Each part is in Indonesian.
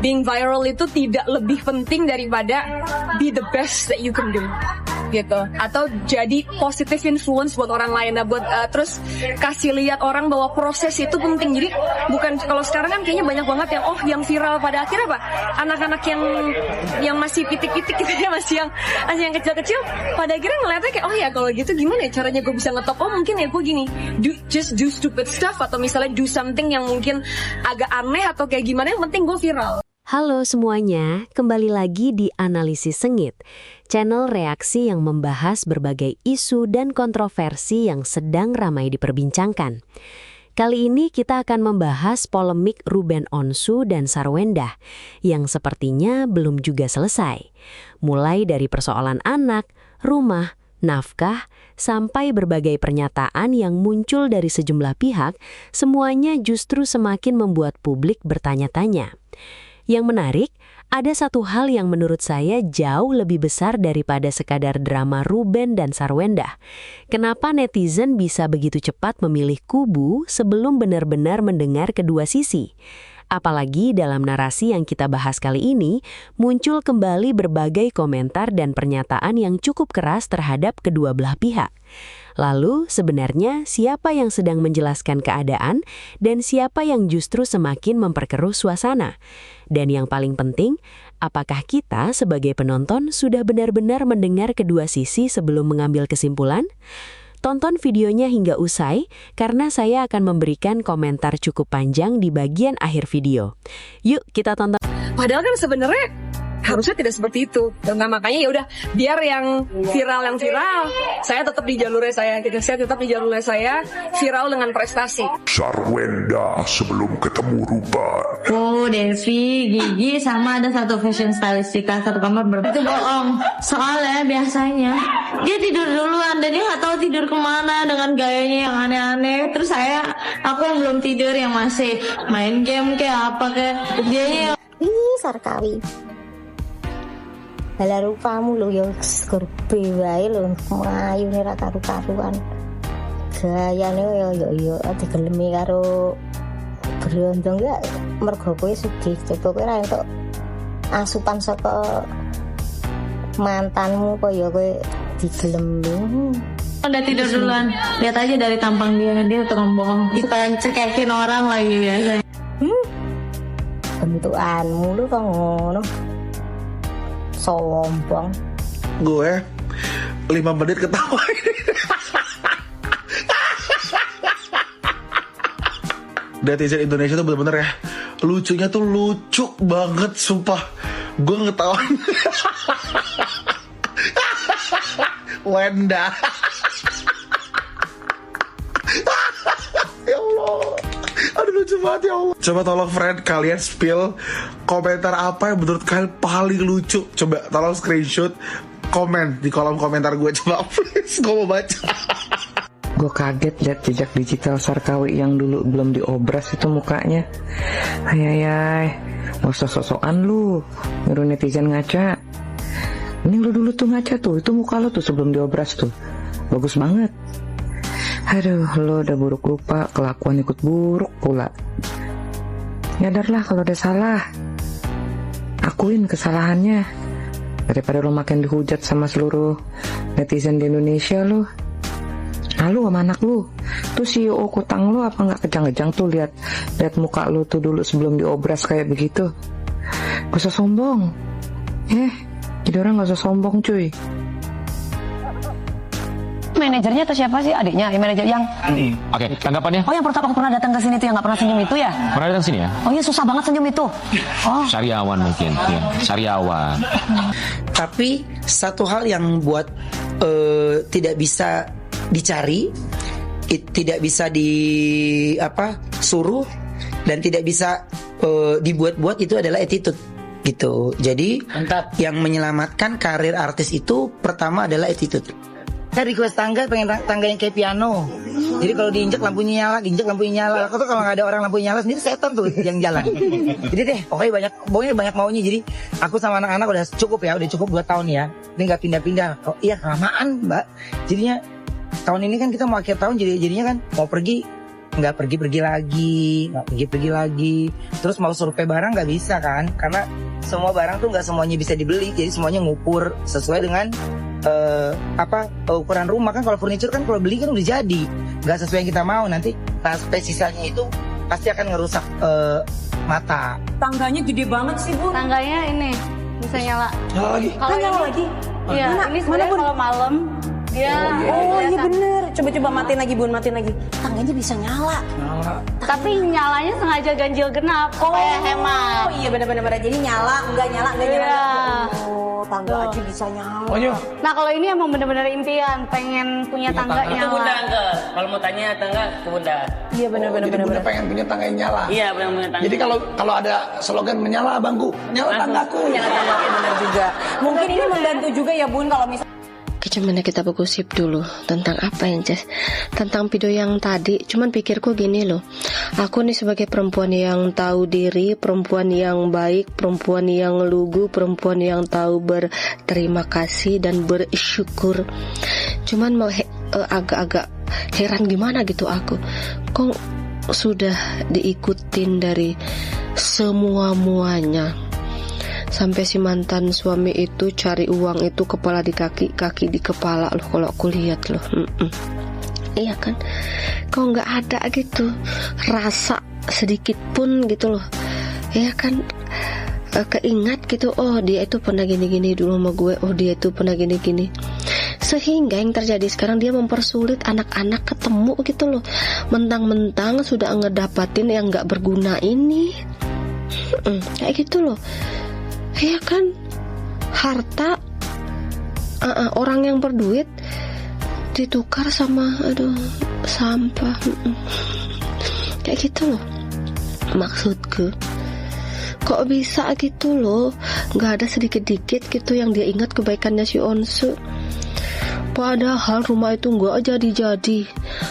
being viral itu tidak lebih penting daripada be the best that you can do gitu, atau jadi positive influence buat orang lain, buat terus kasih lihat orang bahwa proses itu penting. Jadi bukan, kalau sekarang kan kayaknya banyak banget yang viral pada akhirnya apa, anak-anak yang masih pitik-pitik gitu ya, masih yang kecil-kecil, pada akhirnya ngeliatnya kayak oh ya kalau gitu gimana ya caranya gue bisa ngetop, oh mungkin ya gue gini, just do stupid stuff, atau misalnya do something yang mungkin agak aneh atau kayak gimana, yang penting gue viral. Halo semuanya, kembali lagi di Analisis Sengit, channel reaksi yang membahas berbagai isu dan kontroversi yang sedang ramai diperbincangkan. Kali ini kita akan membahas polemik Ruben Onsu dan Sarwenda yang sepertinya belum juga selesai. Mulai dari persoalan anak, rumah, nafkah, sampai berbagai pernyataan yang muncul dari sejumlah pihak, semuanya justru semakin membuat publik bertanya-tanya. Yang menarik, ada satu hal yang menurut saya jauh lebih besar daripada sekadar drama Ruben dan Sarwenda. Kenapa netizen bisa begitu cepat memilih kubu sebelum benar-benar mendengar kedua sisi? Apalagi dalam narasi yang kita bahas kali ini, muncul kembali berbagai komentar dan pernyataan yang cukup keras terhadap kedua belah pihak. Lalu, sebenarnya siapa yang sedang menjelaskan keadaan dan siapa yang justru semakin memperkeruh suasana? Dan yang paling penting, apakah kita sebagai penonton sudah benar-benar mendengar kedua sisi sebelum mengambil kesimpulan? Tonton videonya hingga usai, karena saya akan memberikan komentar cukup panjang di bagian akhir video. Yuk kita tonton. Padahal kan sebenarnya harusnya tidak seperti itu. Nah makanya ya udah, biar yang viral, saya tetap di jalurnya saya. Saya tetap di jalurnya saya, viral dengan prestasi. Sarwenda sebelum ketemu Ruben. Oh, Devi, Gigi, sama ada satu fashion stylist kita satu kamar itu bohong. Soalnya biasanya dia tidur duluan dan dia nggak tahu tidur kemana dengan gayanya yang aneh-aneh. Terus aku yang belum tidur, yang masih main game kayak apa kayak dianya. Sarkawi. Bala rupamu lho ya skurbe wae lho, ayune ra karu-karuan. Gayane ya digelemi karo berondong ya mergo kowe sugih. Coba kowe ra entuk asupan saka mantanmu kaya kowe digelemi. Udah tidur duluan. Lihat aja dari tampang dia tukang bohong. Kita cekekin orang lagi biasa. Bentukanmu lu kok ngono. Sombong. Gue 5 menit ketawa. Netizen Indonesia tuh bener-bener ya, lucunya tuh lucu banget, sumpah. Gue ngetawain Wenda. Ya Allah, aduh lucu banget ya Allah. Coba tolong friend kalian spill komentar apa yang menurut kalian paling lucu. Coba tolong screenshot, komen di kolom komentar gue, coba please, gue mau baca. Gue kaget lihat jejak digital Sarkawi yang dulu belum diobras itu mukanya. Ayayay, gak usah sok-sokan lu nyuruh netizen ngaca. Ini lu dulu tuh ngaca tuh, itu muka lu tuh sebelum diobras tuh, bagus banget. Aduh, lo udah buruk rupa, kelakuan ikut buruk pula. Nyadarlah kalau udah salah, akuin kesalahannya, daripada lo makin dihujat sama seluruh netizen di Indonesia lo. Lalu sama anak lu tuh CEO Kutang lu apa nggak kejang-kejang tuh lihat muka lu tuh dulu sebelum diobras kayak begitu. Gak usah sombong, jadi orang gak usah sombong cuy. Manajernya atau siapa sih adiknya? Manajer yang Oke, tanggapannya? Oh, yang pertama aku pernah datang ke sini tuh yang nggak pernah senyum itu ya? Pernah datang sini ya? Oh iya, susah banget senyum itu. Oh. Sariawan mungkin, ya. Sariawan. Tapi satu hal yang buat tidak bisa dicari, tidak bisa suruh dan tidak bisa dibuat-buat itu adalah attitude gitu. Jadi yang menyelamatkan karir artis itu pertama adalah attitude. Saya request tangga, pengen tangga yang kayak piano. Jadi kalau diinjak lampunya nyala, Aku tuh kalau nggak ada orang lampunya nyala sendiri setan tuh yang jalan. Jadi deh, pokoknya banyak maunya. Jadi aku sama anak-anak udah cukup 2 tahun ya. Ini nggak pindah-pindah. Oh iya, kelamaan mbak. Jadinya tahun ini kan kita mau akhir tahun, jadinya kan mau pergi nggak pergi-pergi lagi. Terus mau survei barang nggak bisa kan, karena semua barang tuh nggak semuanya bisa dibeli, jadi semuanya ngukur sesuai dengan ukuran rumah kan. Kalau furniture kan kalau beli kan udah jadi, nggak sesuai yang kita mau, nanti pas sisanya itu pasti akan ngerusak mata. Tangganya gede banget sih, Bu. Tangganya ini bisa nyala. Kalau nyala lagi. Iya, ini sebenarnya kalau malam dia iya bener. Coba matiin lagi, Bun, matiin lagi. Tangganya bisa nyala. tapi nyalanya sengaja ganjil genap supaya hemat. Oh iya benar-benar. Jadi nyala, enggak nyala. Iya. Oh, tangga aja bisa nyala. Nah kalau ini emang bener-bener impian, pengen punya tangga Itu nyala. Bunda ke. Kalau mau tanya tangga ke Bunda. Iya benar-benar. Jadi Bunda pengen punya tangga yang nyala. Iya benar-benar tangga. Jadi kalau ada slogan menyala bangku, nyala tanggaku. Nyala tanggaku benar juga. Mungkin ini membantu juga ya Bun kalau misalnya. Gimana kita bergosip dulu tentang apa yang Jess? Tentang video yang tadi. Cuman pikirku gini loh, aku nih sebagai perempuan yang tahu diri, perempuan yang baik, perempuan yang lugu, perempuan yang tahu berterima kasih dan bersyukur. Cuman mau agak-agak heran gimana gitu aku, kok sudah diikutin dari semua-muanya. Sampai si mantan suami itu cari uang itu kepala di kaki, kaki di kepala loh kalau aku lihat loh. Iya kan, kok nggak ada gitu rasa sedikit pun gitu loh. Iya kan, keingat gitu, oh dia itu pernah gini-gini dulu sama gue, oh dia itu pernah gini-gini. Sehingga yang terjadi sekarang dia mempersulit anak-anak ketemu gitu loh. Mentang-mentang sudah ngedapatin yang nggak berguna ini, kayak gitu loh. Ya kan, harta orang yang berduit ditukar sama sampah. Kayak gitu loh maksudku. Kok bisa gitu loh, nggak ada sedikit-dikit gitu yang dia ingat kebaikannya si Onsu. Padahal rumah itu nggak jadi-jadi,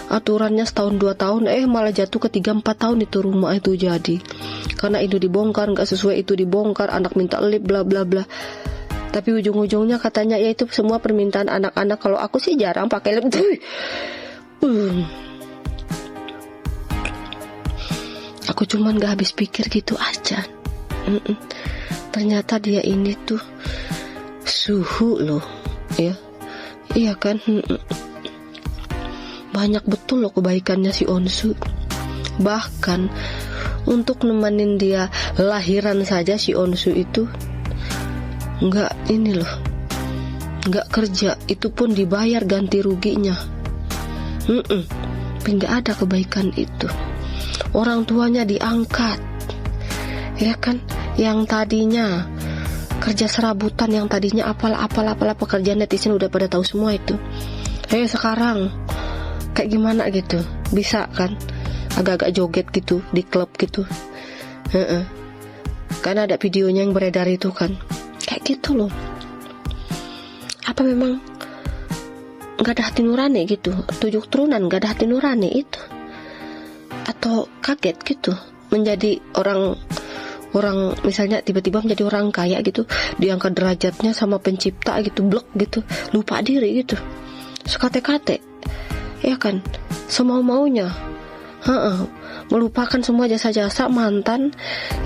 aturannya setahun 2 tahun, malah jatuh ke 3-4 tahun itu rumah itu jadi. Karena itu dibongkar, nggak sesuai itu dibongkar, anak minta lip bla bla bla. Tapi ujung-ujungnya katanya ya itu semua permintaan anak-anak. Kalau aku sih jarang pakai lip. Aku cuman nggak habis pikir gitu aja. Ternyata dia ini tuh suhu loh, ya. Iya kan, banyak betul loh kebaikannya si Onsu. Bahkan untuk nemenin dia lahiran saja si Onsu itu nggak ini loh, nggak kerja, itu pun dibayar ganti ruginya. Tapi nggak ada kebaikan itu. Orang tuanya diangkat, ya kan, yang tadinya kerja serabutan, yang tadinya apalah pekerjaan netizen udah pada tahu semua itu. Sekarang kayak gimana gitu, bisa kan agak-agak joget gitu di klub gitu. Karena ada videonya yang beredar itu kan, kayak gitu loh. Apa memang nggak ada hati nurani gitu? 7 turunan nggak ada hati nurani itu? Atau kaget gitu menjadi orang misalnya tiba-tiba menjadi orang kaya gitu, diangkat derajatnya sama pencipta gitu, blok gitu, lupa diri gitu, sekate-kate, ya kan, semau-maunya, melupakan semua jasa-jasa mantan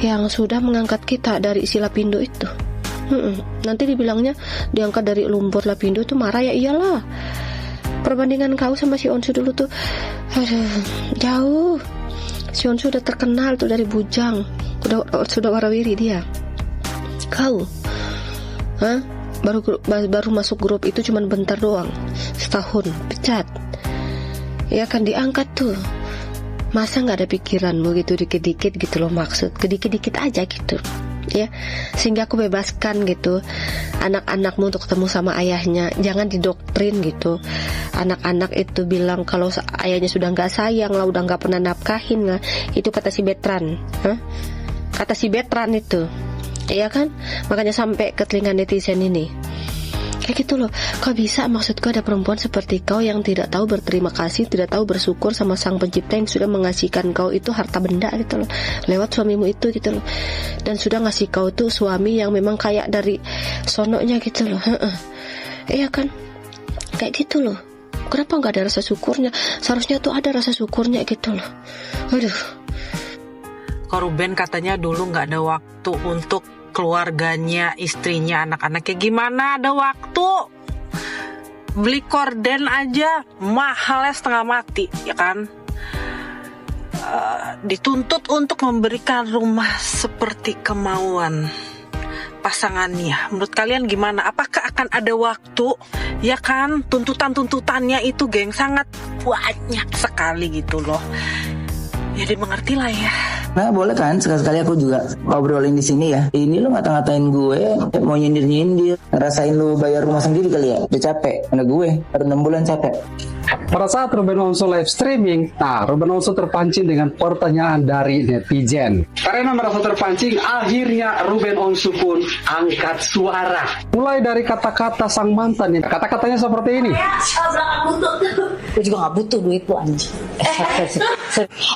yang sudah mengangkat kita dari isi Lapindo itu. Nanti dibilangnya diangkat dari lumpur Lapindo itu marah, ya iyalah. Perbandingan kau sama si Onsu dulu tuh, jauh. Si Onsu udah terkenal tuh dari bujang, sudah warawiri dia. Kau, baru masuk grup itu cuman bentar doang, setahun pecat. Ya kan diangkat tuh. Masa nggak ada pikiranmu gitu dikit-dikit gitu loh, maksud kedikit-dikit aja gitu. Ya, sehingga aku bebaskan gitu anak-anakmu untuk ketemu sama ayahnya. Jangan didoktrin gitu. Anak-anak itu bilang kalau ayahnya sudah nggak sayang lah, udah nggak pernah nafkahin lah. Itu kata si Betran, kata si Betran itu, iya kan? Makanya sampai ke telinga netizen ini. Kayak gitu loh. Kok bisa, maksudku ada perempuan seperti kau yang tidak tahu berterima kasih, tidak tahu bersyukur sama sang pencipta yang sudah mengasihkan kau itu harta benda gitu loh, lewat suamimu itu gitu loh. Dan sudah ngasih kau tuh suami yang memang kayak dari sononya gitu loh. Iya kan? Kayak gitu loh. Kenapa nggak ada rasa syukurnya? Seharusnya tuh ada rasa syukurnya gitu loh. Aduh. Kak Ruben katanya dulu nggak ada waktu untuk keluarganya, istrinya, anak-anaknya. Gimana ada waktu? Beli korden aja mahalnya setengah mati, ya kan? Dituntut untuk memberikan rumah seperti kemauan pasangannya. Menurut kalian gimana? Apakah akan ada waktu? Ya kan, tuntutan-tuntutannya itu geng sangat banyak sekali gitu loh. Ya dimengerti lah ya. Nah boleh kan sekali-sekali aku juga ngobrolin di sini ya. Ini lu ngata-ngatain gue, mau nyindir-nyindir, ngerasain lu bayar rumah sendiri kali ya. Udah capek, ada gue, baru 6 bulan capek. Pada saat Ruben Onsu live streaming, Ruben Onsu terpancing dengan pertanyaan dari netizen. Karena merasa terpancing, akhirnya Ruben Onsu pun angkat suara. Mulai dari kata-kata sang mantan, kata-katanya seperti ini. Gue juga gak butuh duit lu anjing.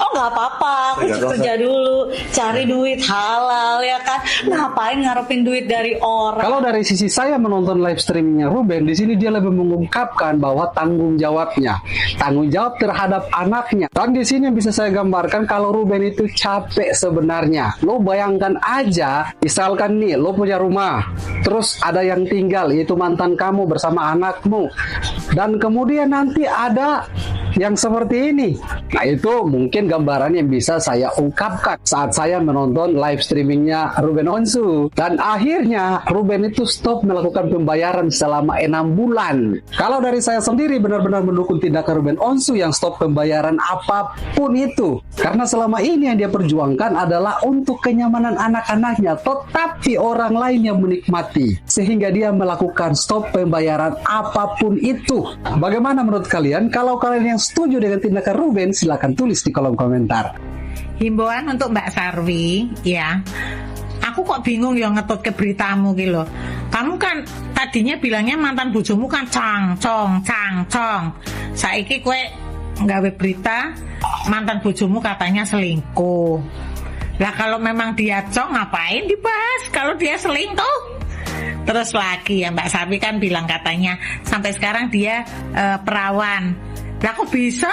Oh gak apa-apa, aku kerja dulu, cari duit halal ya kan. Ngapain ngarepin duit dari orang? Kalau dari sisi saya menonton live streamingnya Ruben, di sini dia lebih mengungkapkan bahwa tanggung jawabnya, tanggung jawab terhadap anaknya. Dan di sini bisa saya gambarkan kalau Ruben itu capek sebenarnya. Lo bayangkan aja, misalkan nih lo punya rumah, terus ada yang tinggal yaitu mantan kamu bersama anakmu, dan kemudian nanti ada yang seperti ini. Nah itu mungkin gambaran yang bisa saya ungkapkan saat saya menonton live streamingnya Ruben Onsu. Dan akhirnya Ruben itu stop melakukan pembayaran selama 6 bulan. Kalau dari saya sendiri benar-benar mendukung tindakan Ruben Onsu yang stop pembayaran apapun itu. Karena selama ini yang dia perjuangkan adalah untuk kenyamanan anak-anaknya, tetapi orang lain yang menikmati. Sehingga dia melakukan stop pembayaran apapun itu. Bagaimana menurut kalian? Kalau kalian yang setuju dengan tindakan Ruben, silakan tulis di kolom komentar. Himbauan untuk Mbak Sarwi, ya. Aku kok bingung ya ngetut ke beritamu gitu loh. Kamu kan tadinya bilangnya mantan bojomu kan cong. Saiki kue nggawe berita mantan bojomu katanya selingkuh. Lah kalau memang dia cong, ngapain dibahas kalau dia selingkuh? Terus lagi ya Mbak Sarwi kan bilang katanya sampai sekarang dia perawan. Lah kok bisa?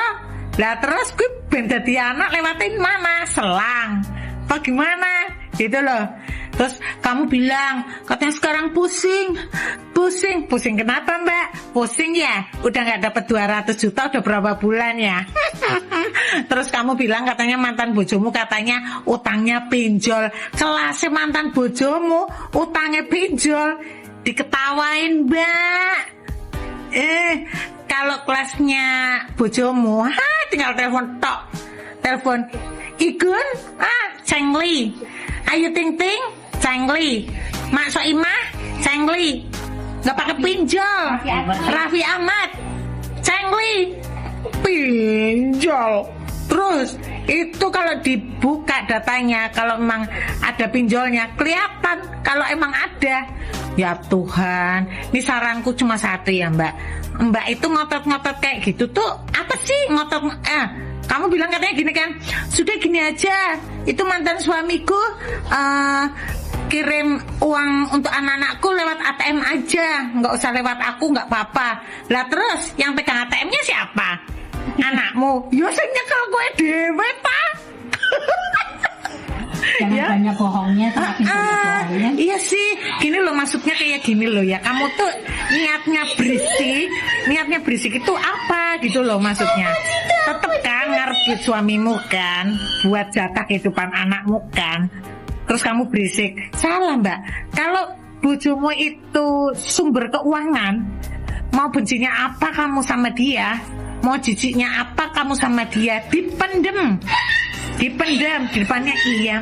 Lah terus gue ben dadi anak lewatin mana? Selang. Apa gimana? Gitu loh. Terus kamu bilang katanya sekarang pusing. Kenapa Mbak? Pusing ya? Udah gak dapat 200 juta udah berapa bulan ya? Terus kamu bilang katanya mantan bojomu katanya utangnya pinjol. Kelasnya mantan bojomu utangnya pinjol. Diketawain Mbak. Kalau kelasnya bojomu, tinggal telepon tok. Telepon Igun, Cengli. Ayu Ting Ting, Cengli. Mak Soimah, Cengli. Gak pakai pinjol. Raffi Ahmad, Cengli. Pinjol. Terus itu kalau dibuka datanya, kalau memang ada pinjolnya kelihatan. Kalau emang ada, ya Tuhan, ini saranku cuma satu ya Mbak. Mbak itu ngotot-ngotot kayak gitu tuh apa sih ngotot? Kamu bilang katanya gini kan, sudah gini aja, itu mantan suamiku kirim uang untuk anak-anakku lewat ATM aja, nggak usah lewat aku, nggak apa-apa. Lah terus yang pegang ATM-nya siapa? Anakmu. Ya sing nyekel gue dhewe ta. Jangan banyak bohongnya, bohongnya. Iya sih, gini loh maksudnya kayak gini loh ya. Kamu tuh niatnya berisik itu apa gitu loh maksudnya. Tetep kan ngarepin suamimu kan, buat jatah kehidupan anakmu kan. Terus kamu berisik. Salah Mbak. Kalau bojomu itu sumber keuangan, mau bencinya apa kamu sama dia, mau jijiknya apa kamu sama dia, dipendem di depannya iya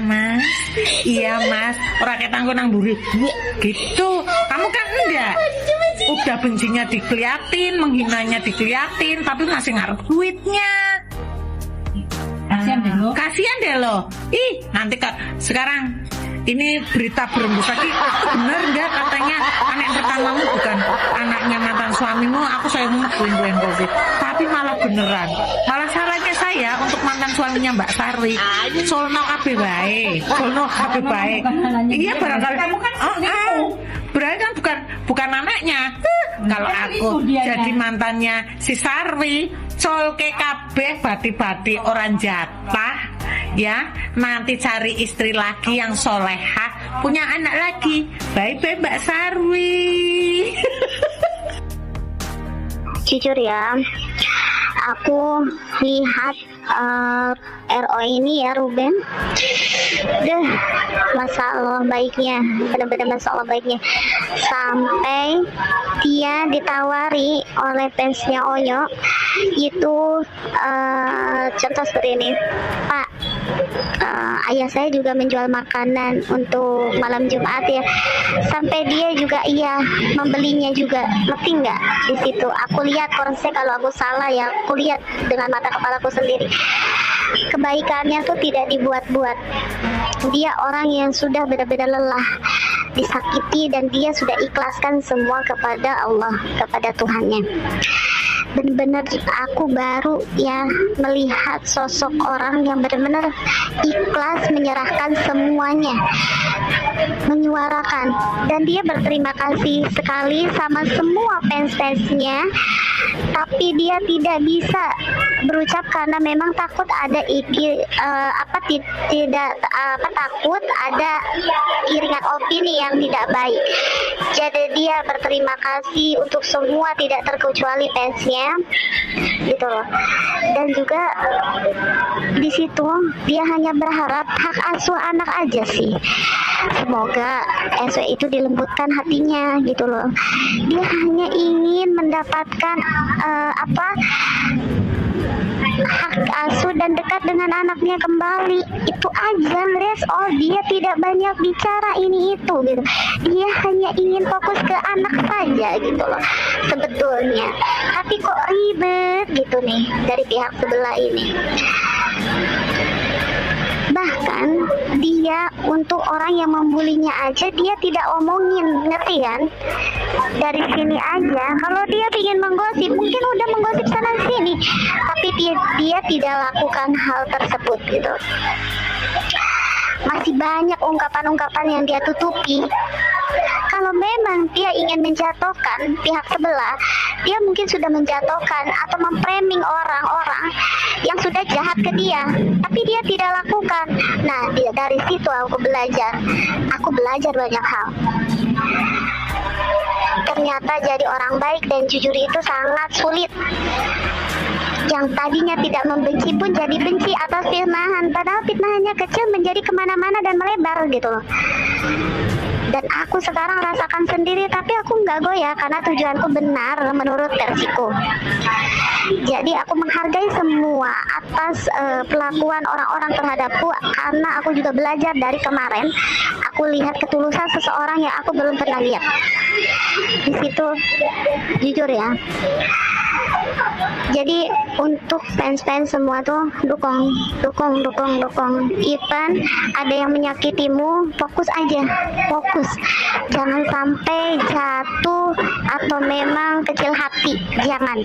mas orang kayak tangguh nang buri gitu. Kamu kan enggak, udah bencinya dikeliatin, menghinanya dikeliatin, tapi masih ngarep duitnya. Kasian deh lo. Nanti kak sekarang ini berita berembus lagi, bener enggak katanya anak pertamamu bukan anaknya mantan suamimu? Aku sayangmu buin covid, tapi malah beneran. Malah sarannya saya untuk mantan suaminya Mbak Sarwi, solno kabeh bae. Iya barangkali kamu kan berarti kan bukan anaknya. Kalau aku jadi mantannya si Sarwi, colke kabeh bati-bati orang jatah, ya nanti cari istri lagi yang solehah, punya anak lagi. Bye-bye Mbak Sarwi. Jujur ya, aku lihat RO ini ya Ruben, Masya Allah baiknya, benar-benar Masya Allah baiknya, sampai dia ditawari oleh fansnya Onyo itu contoh seperti ini, Pak, ayah saya juga menjual makanan untuk malam Jumat ya, sampai dia juga iya membelinya juga, ngerti nggak? Di situ aku lihat konsep, kalau aku salah ya aku lihat dengan mata kepalaku sendiri. Kebaikannya tuh tidak dibuat-buat. Dia orang yang sudah benar-benar lelah, disakiti, dan dia sudah ikhlaskan semua kepada Allah, kepada Tuhannya. Benar-benar aku baru ya melihat sosok orang yang benar-benar ikhlas menyerahkan semuanya, menyuarakan, dan dia berterima kasih sekali sama semua fans-fansnya, tapi dia tidak bisa berucap karena memang takut ada takut ada iringan opini yang tidak baik. Jadi dia berterima kasih untuk semua tidak terkecuali fansnya, gitu loh. Dan juga di situ dia hanya berharap hak asuh anak aja sih. Semoga SW itu dilembutkan hatinya, gitu loh. Dia hanya ingin mendapatkan hak asuh dan dekat dengan anaknya kembali. Itu aja, that's all. Dia tidak banyak bicara ini itu gitu. Dia hanya ingin fokus ke anak saja gitu loh sebetulnya. Tapi kok ribet gitu nih dari pihak sebelah ini. Bahkan dia untuk orang yang membulinya aja dia tidak omongin, ngerti kan? Dari sini aja, kalau dia ingin menggosip mungkin udah menggosip sana sini, tapi dia tidak lakukan hal tersebut gitu. Masih banyak ungkapan-ungkapan yang dia tutupi. Kalau memang dia ingin menjatuhkan pihak sebelah, dia mungkin sudah menjatuhkan atau memframing orang-orang yang sudah jahat ke dia, tapi dia tidak lakukan. Nah, dari situ aku belajar banyak hal. Ternyata jadi orang baik dan jujur itu sangat sulit. Yang tadinya tidak membenci pun jadi benci atas fitnahan, padahal fitnahannya kecil menjadi kemana-mana dan melebar gitu loh. Dan aku sekarang rasakan sendiri, tapi aku nggak goyah karena tujuanku benar menurut versiku. Jadi aku menghargai semua atas perlakuan orang-orang terhadapku, karena aku juga belajar dari kemarin. Aku lihat ketulusan seseorang yang aku belum pernah lihat. Di situ jujur ya. Jadi untuk fans-fans semua tuh dukung. Even ada yang menyakitimu, fokus aja, fokus. Jangan sampai jatuh atau memang kecil hati, jangan.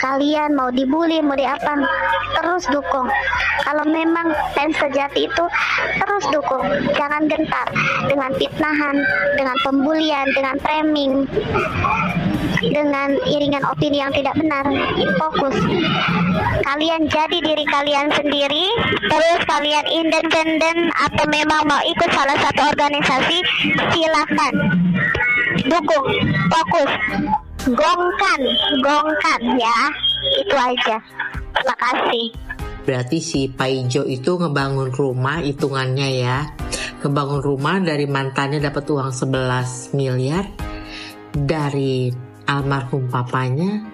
Kalian mau dibully, mau diapa, terus dukung. Kalau memang fans sejati itu, terus dukung. Jangan gentar dengan fitnahan, dengan pembulian, dengan framing, dengan iringan opini yang tidak benar. Fokus. Kalian jadi diri kalian sendiri, terus kalian independen atau memang mau ikut salah satu organisasi, silakan. Dukung, fokus. Gongkan ya. Itu aja. Terima kasih. Berarti si Pak Ijo itu ngebangun rumah, hitungannya ya, ngebangun rumah dari mantannya dapat uang 11 miliar, dari almarhum papanya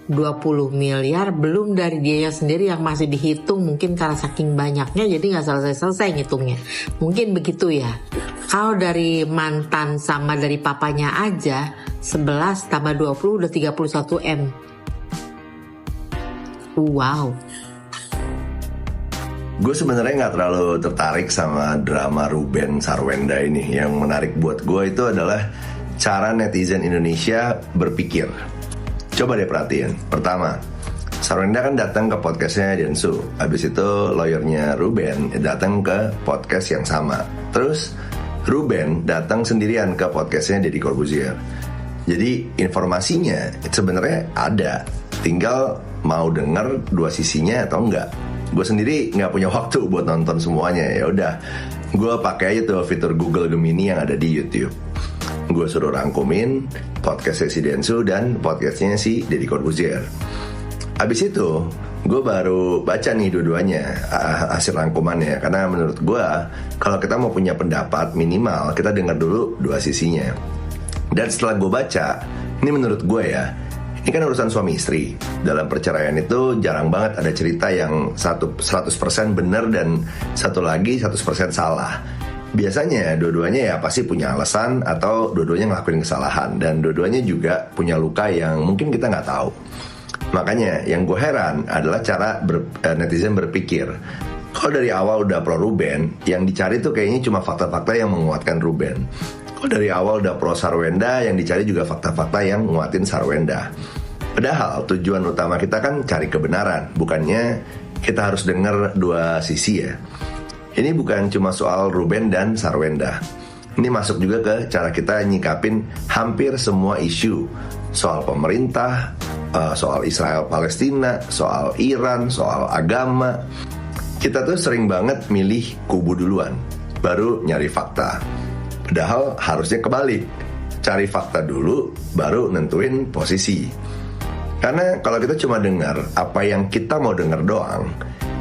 20 miliar, belum dari dianya sendiri yang masih dihitung, mungkin karena saking banyaknya jadi gak selesai-selesai ngitungnya, mungkin begitu ya. Kalau dari mantan sama dari papanya aja 11 tambah 20 udah 31 M. Wow. Gue sebenarnya nggak terlalu tertarik sama drama Ruben Sarwenda ini. Yang menarik buat gue itu adalah cara netizen Indonesia berpikir. Coba deh perhatiin. Pertama, Sarwenda kan datang ke podcastnya Densu. Habis itu lawyernya Ruben datang ke podcast yang sama. Terus Ruben datang sendirian ke podcastnya Deddy Corbuzier. Jadi informasinya sebenarnya ada, tinggal mau denger dua sisinya atau enggak. Gue sendiri nggak punya waktu buat nonton semuanya, ya udah gue pakai aja tuh fitur Google Gemini yang ada di YouTube. Gue suruh rangkumin podcastnya si Densu dan podcastnya si Deddy Corbuzier. Abis itu gue baru baca nih dua-duanya hasil rangkumannya, karena menurut gue kalau kita mau punya pendapat minimal kita dengar dulu dua sisinya. Dan setelah gue baca, ini menurut gue ya, ini kan urusan suami istri. Dalam perceraian itu jarang banget ada cerita yang 100% benar dan satu lagi 100% salah. Biasanya dua-duanya ya pasti punya alasan atau dua-duanya ngelakuin kesalahan, dan dua-duanya juga punya luka yang mungkin kita nggak tahu. Makanya yang gue heran adalah cara netizen berpikir. Kalau dari awal udah pro Ruben, yang dicari tuh kayaknya cuma fakta-fakta yang menguatkan Ruben. Kalau dari awal udah pro Sarwenda, yang dicari juga fakta-fakta yang menguatin Sarwenda. Padahal tujuan utama kita kan cari kebenaran, bukannya kita harus dengar dua sisi ya. Ini bukan cuma soal Ruben dan Sarwenda. Ini masuk juga ke cara kita nyikapin hampir semua isu. Soal pemerintah, soal Israel-Palestina, soal Iran, soal agama. Kita tuh sering banget milih kubu duluan, baru nyari fakta. Padahal harusnya kebalik, cari fakta dulu, baru nentuin posisi. Karena kalau kita cuma dengar apa yang kita mau dengar doang,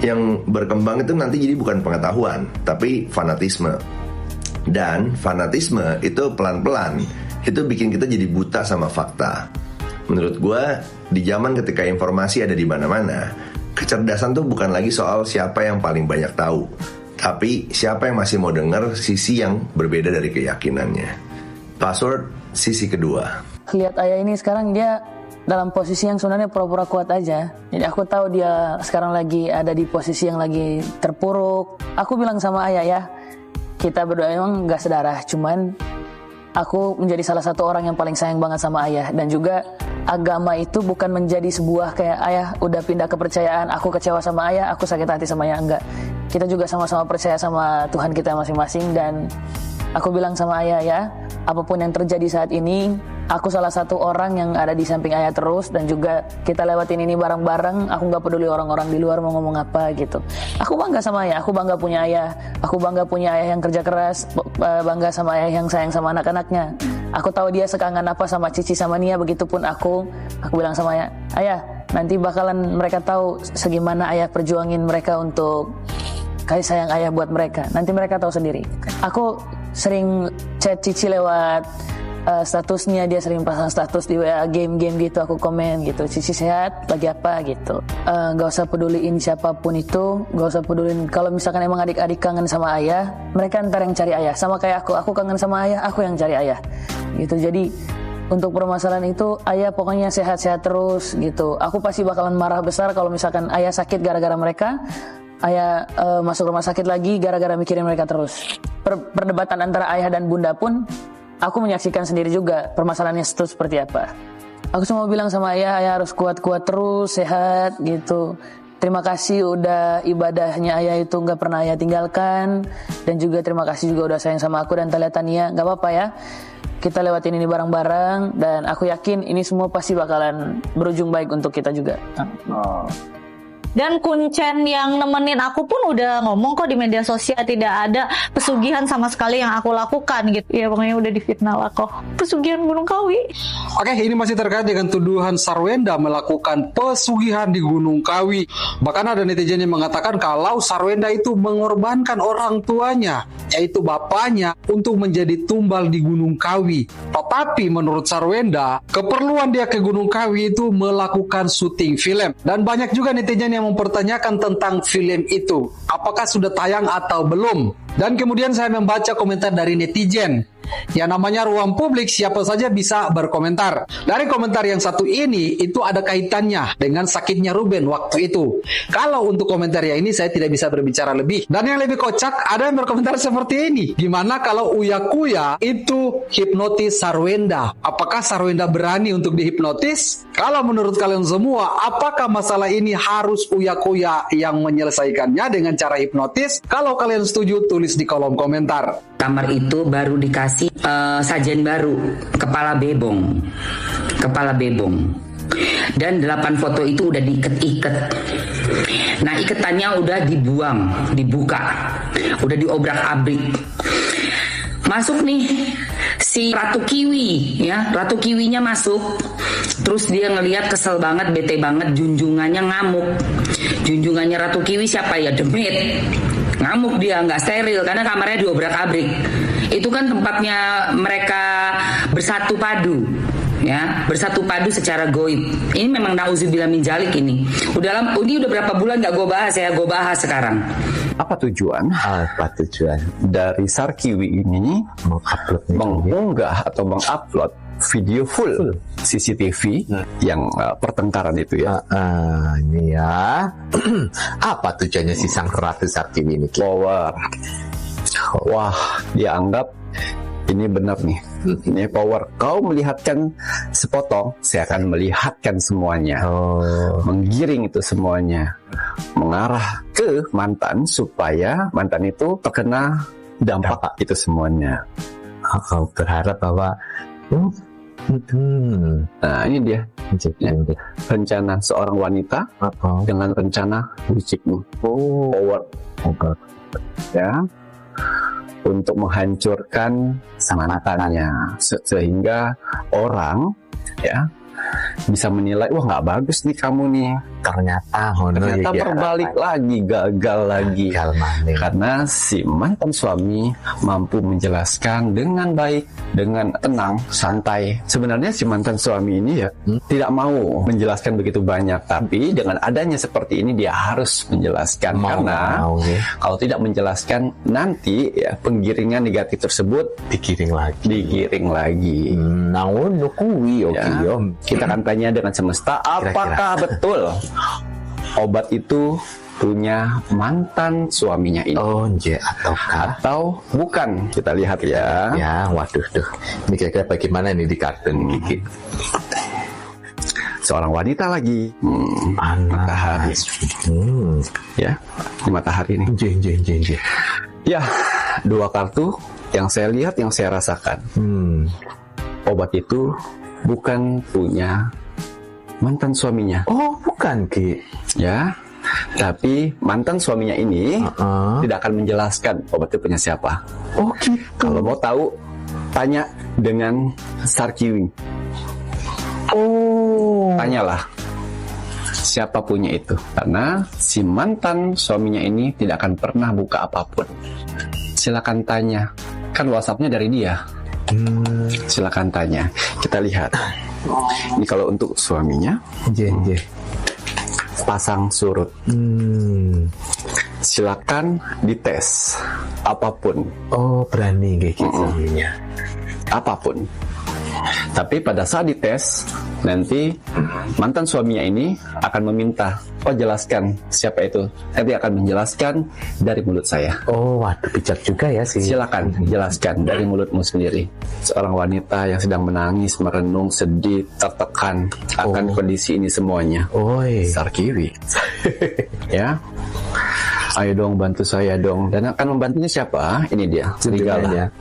yang berkembang itu nanti jadi bukan pengetahuan, tapi fanatisme. Dan fanatisme itu pelan-pelan, itu bikin kita jadi buta sama fakta. Menurut gue, di zaman ketika informasi ada di mana-mana, kecerdasan tuh bukan lagi soal siapa yang paling banyak tahu, tapi siapa yang masih mau dengar sisi yang berbeda dari keyakinannya. Password sisi kedua. Lihat ayah ini sekarang dia dalam posisi yang sebenarnya pura-pura kuat aja. Jadi aku tahu dia sekarang lagi ada di posisi yang lagi terpuruk. Aku bilang sama ayah ya, kita berdua emang gak sedarah, cuman aku menjadi salah satu orang yang paling sayang banget sama ayah. Dan juga agama itu bukan menjadi sebuah kayak ayah udah pindah kepercayaan, aku kecewa sama ayah, aku sakit hati sama ayah. Enggak, kita juga sama-sama percaya sama Tuhan kita masing-masing. Dan aku bilang sama ayah ya, apapun yang terjadi saat ini, aku salah satu orang yang ada di samping ayah terus. Dan juga kita lewatin ini bareng-bareng. Aku gak peduli orang-orang di luar mau ngomong apa gitu. Aku bangga sama ayah, aku bangga punya ayah. Aku bangga punya ayah yang kerja keras, bangga sama ayah yang sayang sama anak-anaknya. Aku tahu dia sekangen apa sama Cici sama Nia, begitupun aku bilang sama ayah, ayah nanti bakalan mereka tahu segimana ayah perjuangin mereka untuk kasih sayang ayah buat mereka. Nanti mereka tahu sendiri. Aku sering chat Cici lewat statusnya, dia sering pasang status di WA game-game gitu, aku komen gitu, Cici sehat, lagi apa gitu. Gak usah peduliin siapapun itu, gak usah peduliin kalau misalkan emang adik-adik kangen sama ayah, mereka ntar yang cari ayah. Sama kayak aku kangen sama ayah, aku yang cari ayah gitu. Jadi untuk permasalahan itu ayah pokoknya sehat-sehat terus gitu. Aku pasti bakalan marah besar kalau misalkan ayah sakit gara-gara mereka, ayah masuk rumah sakit lagi gara-gara mikirin mereka terus. Perdebatan antara ayah dan bunda pun aku menyaksikan sendiri juga permasalahannya itu seperti apa. Aku cuma bilang sama ayah harus kuat-kuat terus, sehat gitu. Terima kasih udah ibadahnya ayah itu gak pernah ayah tinggalkan. Dan juga terima kasih juga udah sayang sama aku dan Talia Tania. Gak apa-apa ya, kita lewatin ini bareng-bareng. Dan aku yakin ini semua pasti bakalan berujung baik untuk kita juga. Dan Kuncen yang nemenin aku pun udah ngomong kok di media sosial, tidak ada pesugihan sama sekali yang aku lakukan gitu. Ya pokoknya udah difitnah lah kok. Pesugihan Gunung Kawi. Oke, ini masih terkait dengan tuduhan Sarwenda melakukan pesugihan di Gunung Kawi. Bahkan ada netizen yang mengatakan kalau Sarwenda itu mengorbankan orang tuanya, yaitu bapaknya, untuk menjadi tumbal di Gunung Kawi. Tetapi menurut Sarwenda, keperluan dia ke Gunung Kawi itu melakukan syuting film. Dan banyak juga netizen yang mempertanyakan tentang film itu, apakah sudah tayang atau belum. Dan kemudian saya membaca komentar dari netizen. Yang namanya ruang publik, siapa saja bisa berkomentar. Dari komentar yang satu ini, itu ada kaitannya dengan sakitnya Ruben waktu itu. Kalau untuk komentar yang ini, saya tidak bisa berbicara lebih. Dan yang lebih kocak, ada yang berkomentar seperti ini. Gimana kalau Uya Kuya itu hipnotis Sarwenda? Apakah Sarwenda berani untuk dihipnotis? Kalau menurut kalian semua, apakah masalah ini harus Uya-Kuya yang menyelesaikannya dengan cara hipnotis? Kalau kalian setuju, tulis di kolom komentar. Kamar itu baru dikasih sajen baru, kepala bebong. Dan 8 foto itu udah diiket-iket. Nah, iketannya udah dibuka, udah diobrak-abrik. Masuk nih si Ratu Kiwi, ya, Ratu Kiwinya masuk. Terus dia ngelihat kesel banget, bete banget, junjungannya ngamuk. Junjungannya Ratu Kiwi siapa ya? Demit. Ngamuk dia, nggak steril karena kamarnya diobrak-abrik. Itu kan tempatnya mereka bersatu padu. Ya, bersatu padu secara goib. Ini memang nauzubillah min dzalik ini. Ini udah berapa bulan nggak gue bahas ya, gue bahas sekarang. Apa tujuan dari Sarkiwi ini mengunggah atau mengupload video full CCTV yang pertengkaran itu ya? Ini ya. Apa tujuannya si sang Ratu Sarkiwi ini? Power. Wah, dianggap ini benar nih. Ini power. Kau melihatkan sepotong, saya akan melihatkan semuanya. Menggiring itu semuanya, mengarah ke mantan supaya mantan itu terkena dampak itu semuanya. Kau berharap bahwa nah ini dia rencana seorang wanita dengan rencana musikmu. Power. Ya, untuk menghancurkan mantannya sehingga orang ya bisa menilai, wah nggak bagus nih kamu nih, ternyata berbalik lagi, gagal lagi karena si mantan suami mampu menjelaskan dengan baik, dengan tenang, santai. Sebenarnya si mantan suami ini ya tidak mau menjelaskan begitu banyak, tapi dengan adanya seperti ini dia harus menjelaskan karena kalau tidak menjelaskan nanti ya penggiringan negatif tersebut digiring lagi. Kita akan tanya dengan semesta, apakah betul obat itu punya mantan suaminya ini? Atau bukan? Kita lihat ya. Ya, waduh tuh. Ini kira-kira bagaimana ini di kartun Kiki? Seorang wanita lagi. Matahari. Ya, di matahari ini. Ya, 2 kartu yang saya lihat, yang saya rasakan. Obat itu bukan punya mantan suaminya. Oh, bukan, Ki. Ya, tapi mantan suaminya ini tidak akan menjelaskan obat itu punya siapa. Oh, gitu. Kalau mau tahu, tanya dengan Sarkiwi. Tanyalah siapa punya itu, karena si mantan suaminya ini tidak akan pernah buka apapun. Silakan tanya, kan WhatsApp-nya dari dia. Silakan tanya. Kita lihat. Ini kalau untuk suaminya, pasang surut. Silakan dites apapun. Oh, berani kayak gitu suaminya. Apapun. Tapi pada saat dites, nanti mantan suaminya ini akan meminta, jelaskan siapa itu. Nanti akan menjelaskan dari mulut saya. Oh, waduh, bijak juga ya sih. Silakan jelaskan dari mulutmu sendiri. Seorang wanita yang sedang menangis, merenung, sedih, tertekan akan kondisi ini semuanya. Sarkiwi. Ya. Ayo dong, bantu saya dong. Dan akan membantunya siapa? Ini dia, serigala.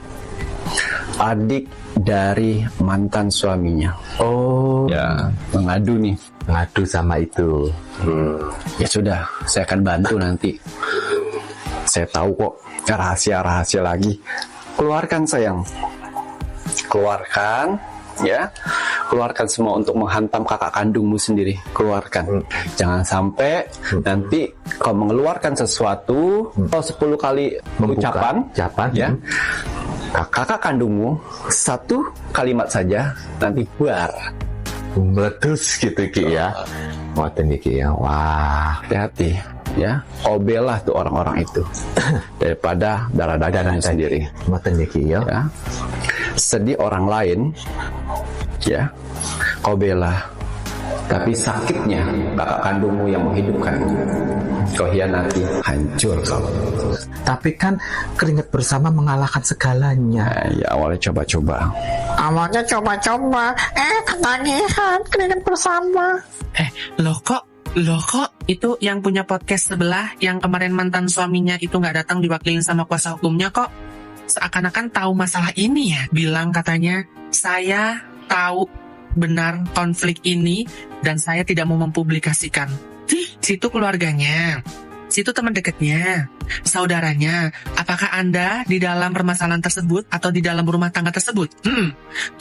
Adik dari mantan suaminya. Ya, mengadu nih. Mengadu sama itu. Ya sudah, saya akan bantu nanti. Saya tahu kok rahasia-rahasia lagi. Keluarkan sayang. Keluarkan, ya. Keluarkan semua untuk menghantam kakak kandungmu sendiri. Keluarkan. Jangan sampai nanti kau mengeluarkan sesuatu, kau 10 kali ucapan, ya. Kakak kandungmu 1 kalimat saja nanti buar, meletus gitu Ki ya. Wah, hati-hati ya. Obelah tuh orang-orang itu daripada darah dagingnya sendiri. Ya. Sedih orang lain ya, kau bela, tapi sakitnya kakak kandungmu yang menghidupkan. kau hianati, hancur kau. Tapi kan keringat bersama mengalahkan segalanya. Ya awalnya coba-coba. Awalnya coba-coba, ketagihan keringat bersama. Loh kok itu yang punya podcast sebelah yang kemarin mantan suaminya itu nggak datang diwakilin sama kuasa hukumnya kok seakan-akan tahu masalah ini ya, bilang katanya saya tahu benar konflik ini dan saya tidak mau mempublikasikan. Situ keluarganya, situ teman dekatnya, saudaranya. Apakah Anda di dalam permasalahan tersebut atau di dalam rumah tangga tersebut?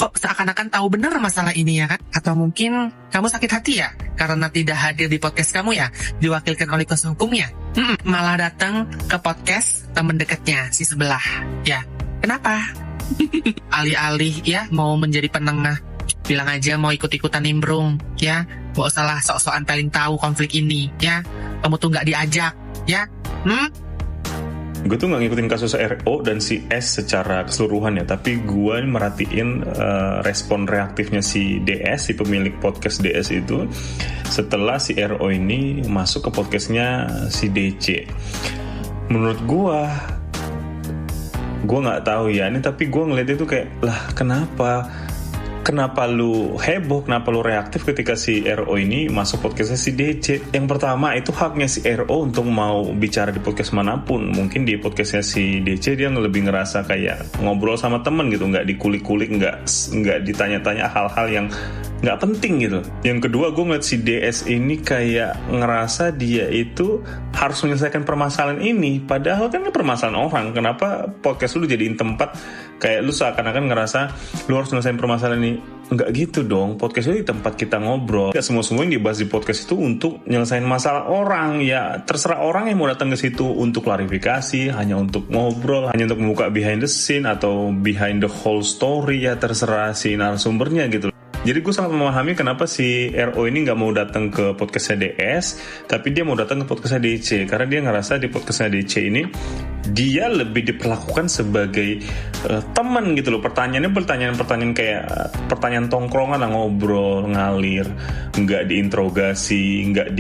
Kok seakan-akan tahu benar masalah ini ya kan? Atau mungkin kamu sakit hati ya karena tidak hadir di podcast kamu ya, diwakilkan oleh kuasa hukumnya? Malah datang ke podcast teman dekatnya si sebelah. Ya, kenapa? Alih-alih ya mau menjadi penengah, bilang aja mau ikut-ikutan nimbrung ya, gak usah sok-sokan paling tahu konflik ini ya. Kamu tuh nggak diajak ya. Gue tuh nggak ngikutin kasus RO dan si S secara keseluruhan ya, tapi gue merhatiin respon reaktifnya si DS, si pemilik podcast DS itu setelah si RO ini masuk ke podcastnya si DC. Menurut gue nggak tahu ya ini, tapi gue ngeliat itu kayak lah kenapa lu heboh, kenapa lu reaktif ketika si RO ini masuk podcastnya si DC? Yang pertama itu haknya si RO untuk mau bicara di podcast manapun. Mungkin di podcastnya si DC dia lebih ngerasa kayak ngobrol sama temen gitu, nggak dikulik-kulik, nggak ditanya-tanya hal-hal yang nggak penting gitu. Yang kedua, gue ngeliat si DS ini kayak ngerasa dia itu harus menyelesaikan permasalahan ini, padahal kan ini permasalahan orang. Kenapa podcast lu jadiin tempat kayak lu seakan-akan ngerasa lu harus menyelesaikan permasalahan ini? Enggak gitu dong, podcast itu di tempat kita ngobrol. Gak semua yang dibahas di podcast itu untuk nyelesain masalah orang. Ya terserah orang yang mau datang ke situ untuk klarifikasi, hanya untuk ngobrol, hanya untuk membuka behind the scene atau behind the whole story. Ya terserah si narasumbernya gitu. Jadi gue sangat memahami kenapa si RO ini gak mau datang ke podcastnya DS, tapi dia mau datang ke podcastnya DC. Karena dia ngerasa di podcastnya DC ini dia lebih diperlakukan sebagai teman gitu loh. Pertanyaannya pertanyaan kayak pertanyaan tongkrongan lah, ngobrol, ngalir, nggak diinterogasi, nggak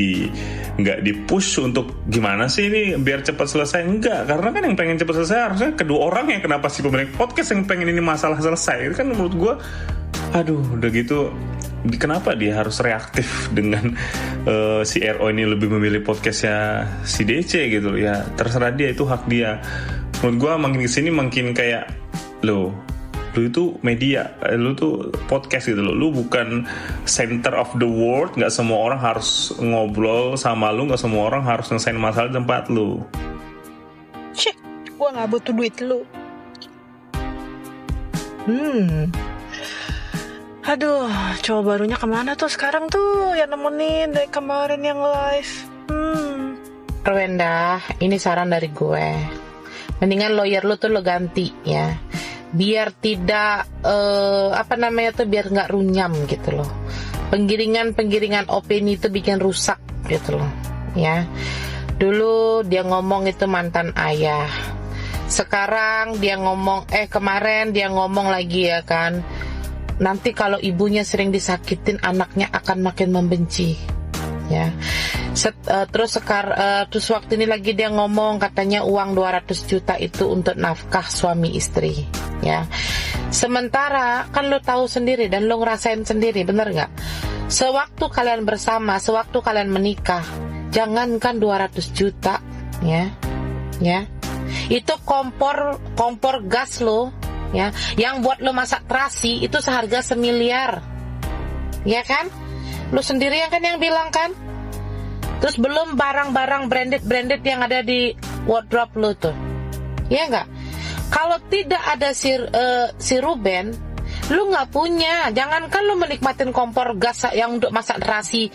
di push untuk gimana sih ini biar cepat selesai. Enggak, karena kan yang pengen cepat selesai harusnya kedua orang ya. Kenapa si pemilik podcast yang pengen ini masalah selesai? Itu kan menurut gue, aduh udah gitu kenapa dia harus reaktif dengan si RO ini lebih memilih podcastnya si DC gitu ya. Terserah dia, itu hak dia. Menurut gue makin kesini makin kayak lu itu media, lu tuh podcast gitu loh. Lu bukan center of the world. Gak semua orang harus ngobrol sama lu, gak semua orang harus nyelesain masalah di tempat lu. Cek, gue gak butuh duit lu. Aduh, coba barunya kemana tuh sekarang tuh yang nemenin dari kemarin yang live. Rwenda, ini saran dari gue. Mendingan lawyer lu tuh lo ganti ya, biar tidak biar nggak runyam gitu loh. Penggiringan opini itu bikin rusak gitu loh ya. Dulu dia ngomong itu mantan ayah, sekarang dia ngomong kemarin dia ngomong lagi ya kan, nanti kalau ibunya sering disakitin anaknya akan makin membenci ya. Terus waktu ini lagi dia ngomong katanya uang 200 juta itu untuk nafkah suami istri ya. Sementara kan lo tahu sendiri dan lo ngerasain sendiri, bener gak? Sewaktu kalian bersama, sewaktu kalian menikah, jangankan 200 juta ya, itu kompor gas lo ya, yang buat lo masak terasi itu seharga 1 miliar ya kan? Lo sendiri yang kan yang bilang kan? Terus belum barang-barang branded yang ada di wardrobe lo tuh ya enggak? Kalau tidak ada si Ruben, lo nggak punya. Jangankan lo menikmatin kompor gas yang untuk masak terasi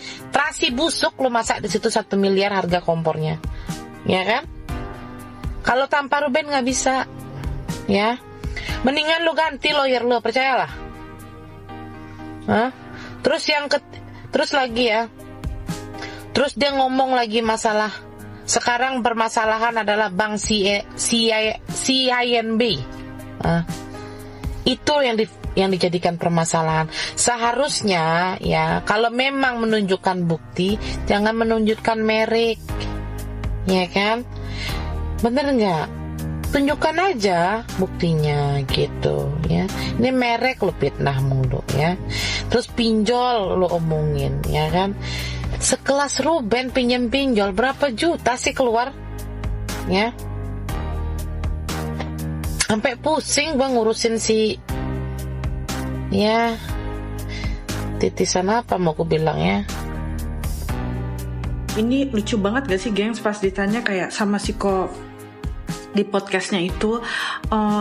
busuk, lo masak di situ 1 miliar harga kompornya ya kan? Kalau tanpa Ruben nggak bisa ya. Mendingan lu ganti lawyer lu, percayalah. Terus lagi ya. Terus dia ngomong lagi masalah. Sekarang permasalahan adalah Bank CIMB. Itu yang dijadikan permasalahan. Seharusnya ya, kalau memang menunjukkan bukti, jangan menunjukkan merek. ya kan? Bener nggak? Tunjukkan aja buktinya gitu ya. Ini merek lo fitnah mulu ya. Terus pinjol lo omongin ya kan. Sekelas Ruben pinjam pinjol berapa juta sih keluar ya. Sampai pusing bang ngurusin si ya titisan apa mau aku bilang ya. Ini lucu banget gak sih gengs pas ditanya kayak sama si Ko di podcastnya itu,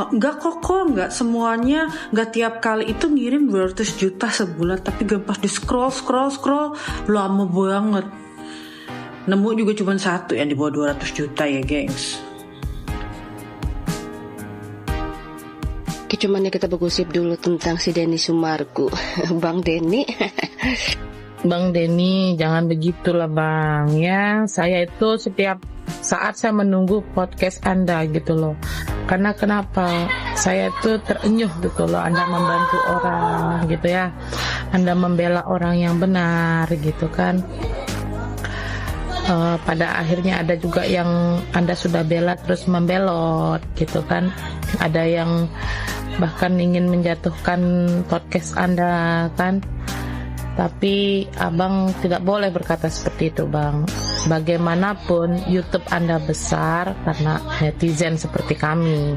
enggak nggak semuanya, nggak tiap kali itu ngirim 200 juta sebulan, tapi pas di scroll lama banget. Nemu juga cuma satu yang di bawah 200 juta ya gengs. Cuman kita bergosip dulu tentang si Denny Sumargo. Bang Denny. Bang Denny, jangan begitulah Bang ya. Saya itu setiap saat saya menunggu podcast Anda gitu loh. Karena kenapa? Saya itu terenyuh gitu loh. Anda membantu orang gitu ya. Anda membela orang yang benar gitu kan. Pada akhirnya ada juga yang Anda sudah bela terus membelot gitu kan. Ada yang bahkan ingin menjatuhkan podcast Anda kan. Tapi abang tidak boleh berkata seperti itu bang. Bagaimanapun YouTube Anda besar karena netizen seperti kami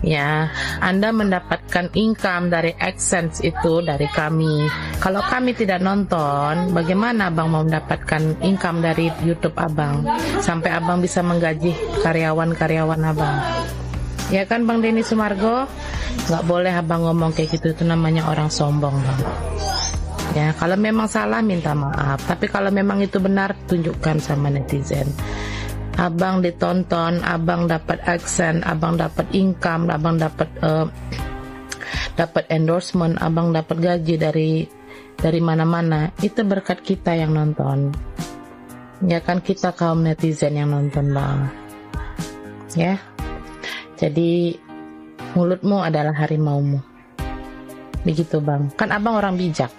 ya. Anda mendapatkan income dari AdSense itu dari kami. Kalau kami tidak nonton, bagaimana abang mau mendapatkan income dari YouTube abang sampai abang bisa menggaji karyawan-karyawan abang? Ya kan Bang Denny Sumargo? Nggak boleh abang ngomong kayak gitu, itu namanya orang sombong bang. Ya, kalau memang salah minta maaf, tapi kalau memang itu benar tunjukkan sama netizen. Abang ditonton, abang dapat AdSense, abang dapat income, abang dapat endorsement, abang dapat gaji dari mana-mana. Itu berkat kita yang nonton. Ya kan, kita kaum netizen yang nonton bang. Ya. Jadi mulutmu adalah harimaumu. Begitu bang. Kan abang orang bijak.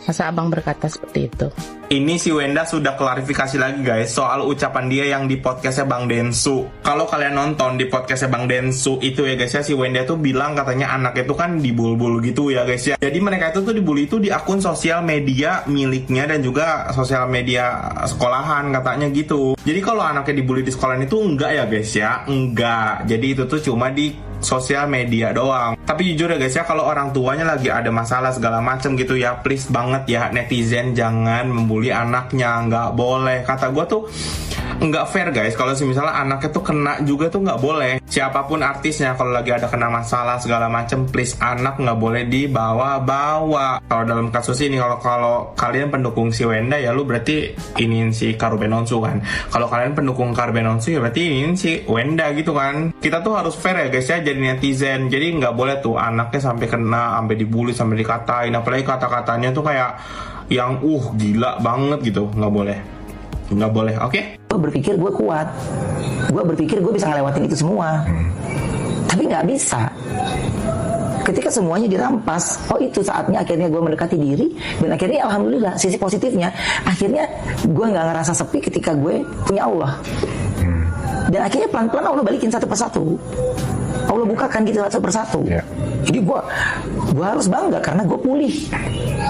Masa abang berkata seperti itu? Ini si Wenda sudah klarifikasi lagi guys soal ucapan dia yang di podcastnya Bang Densu. Kalau kalian nonton di podcastnya Bang Densu itu ya guys ya, si Wenda tuh bilang katanya anak itu kan dibulbul gitu ya guys ya. Jadi mereka itu tuh dibully itu di akun sosial media miliknya dan juga sosial media sekolahan katanya gitu. Jadi kalau anaknya dibully di sekolahan itu enggak ya guys ya, enggak. Jadi itu tuh cuma di sosial media doang. Tapi jujur ya guys ya, kalau orang tuanya lagi ada masalah segala macam gitu ya, please banget ya netizen jangan membuli anaknya, nggak boleh. Kata gue tuh nggak fair guys, kalau misalnya anaknya tuh kena juga tuh nggak boleh. Siapapun artisnya kalau lagi ada kena masalah segala macam, please anak nggak boleh dibawa-bawa. Kalau dalam kasus ini, kalau kalian pendukung si Wenda ya lu berarti ini si Ruben Onsu kan. Kalau kalian pendukung Ruben Onsu ya berarti ini si Wenda gitu kan. Kita tuh harus fair ya guys ya jadi netizen. Jadi nggak boleh tuh anaknya sampai kena, sampai dibully, sampai dikatain. Apalagi kata-katanya tuh kayak yang gila banget gitu. Nggak boleh, oke? Gue berpikir gue kuat, gue berpikir gue bisa ngelewatin itu semua, tapi nggak bisa. Ketika semuanya dirampas, itu saatnya akhirnya gue mendekati diri, dan akhirnya alhamdulillah sisi positifnya, akhirnya gue nggak ngerasa sepi ketika gue punya Allah, dan akhirnya pelan-pelan Allah balikin satu persatu. Allah bukakan gitu satu persatu. Jadi gue harus bangga karena gue pulih.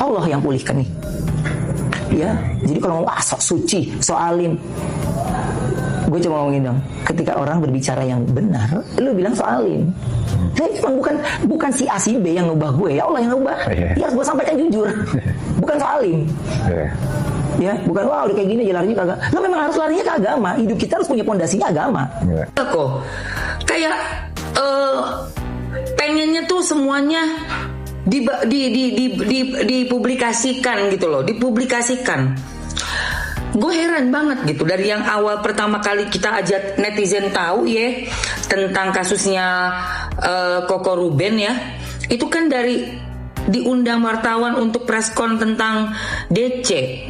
Allah yang pulihkan nih. Ya, jadi kalau mau sok suci, sok alim, gue cuma ngomongin dong. Ketika orang berbicara yang benar, lu bilang sok alim. Nah, bukan si A si B yang ngubah gue, ya Allah yang ngubah. Ya gue sampaikan jujur, bukan sok alim. Ya, bukan udah kayak gini aja larinya ke agama. Nah, memang harus larinya ke agama. Hidup kita harus punya pondasinya agama. Kok kayak pengennya tuh semuanya dipublikasikan gitu loh, dipublikasikan. Gue heran banget gitu, dari yang awal pertama kali kita ajak netizen tahu ya tentang kasusnya Koko Ruben ya, itu kan dari diundang wartawan untuk preskon tentang DC,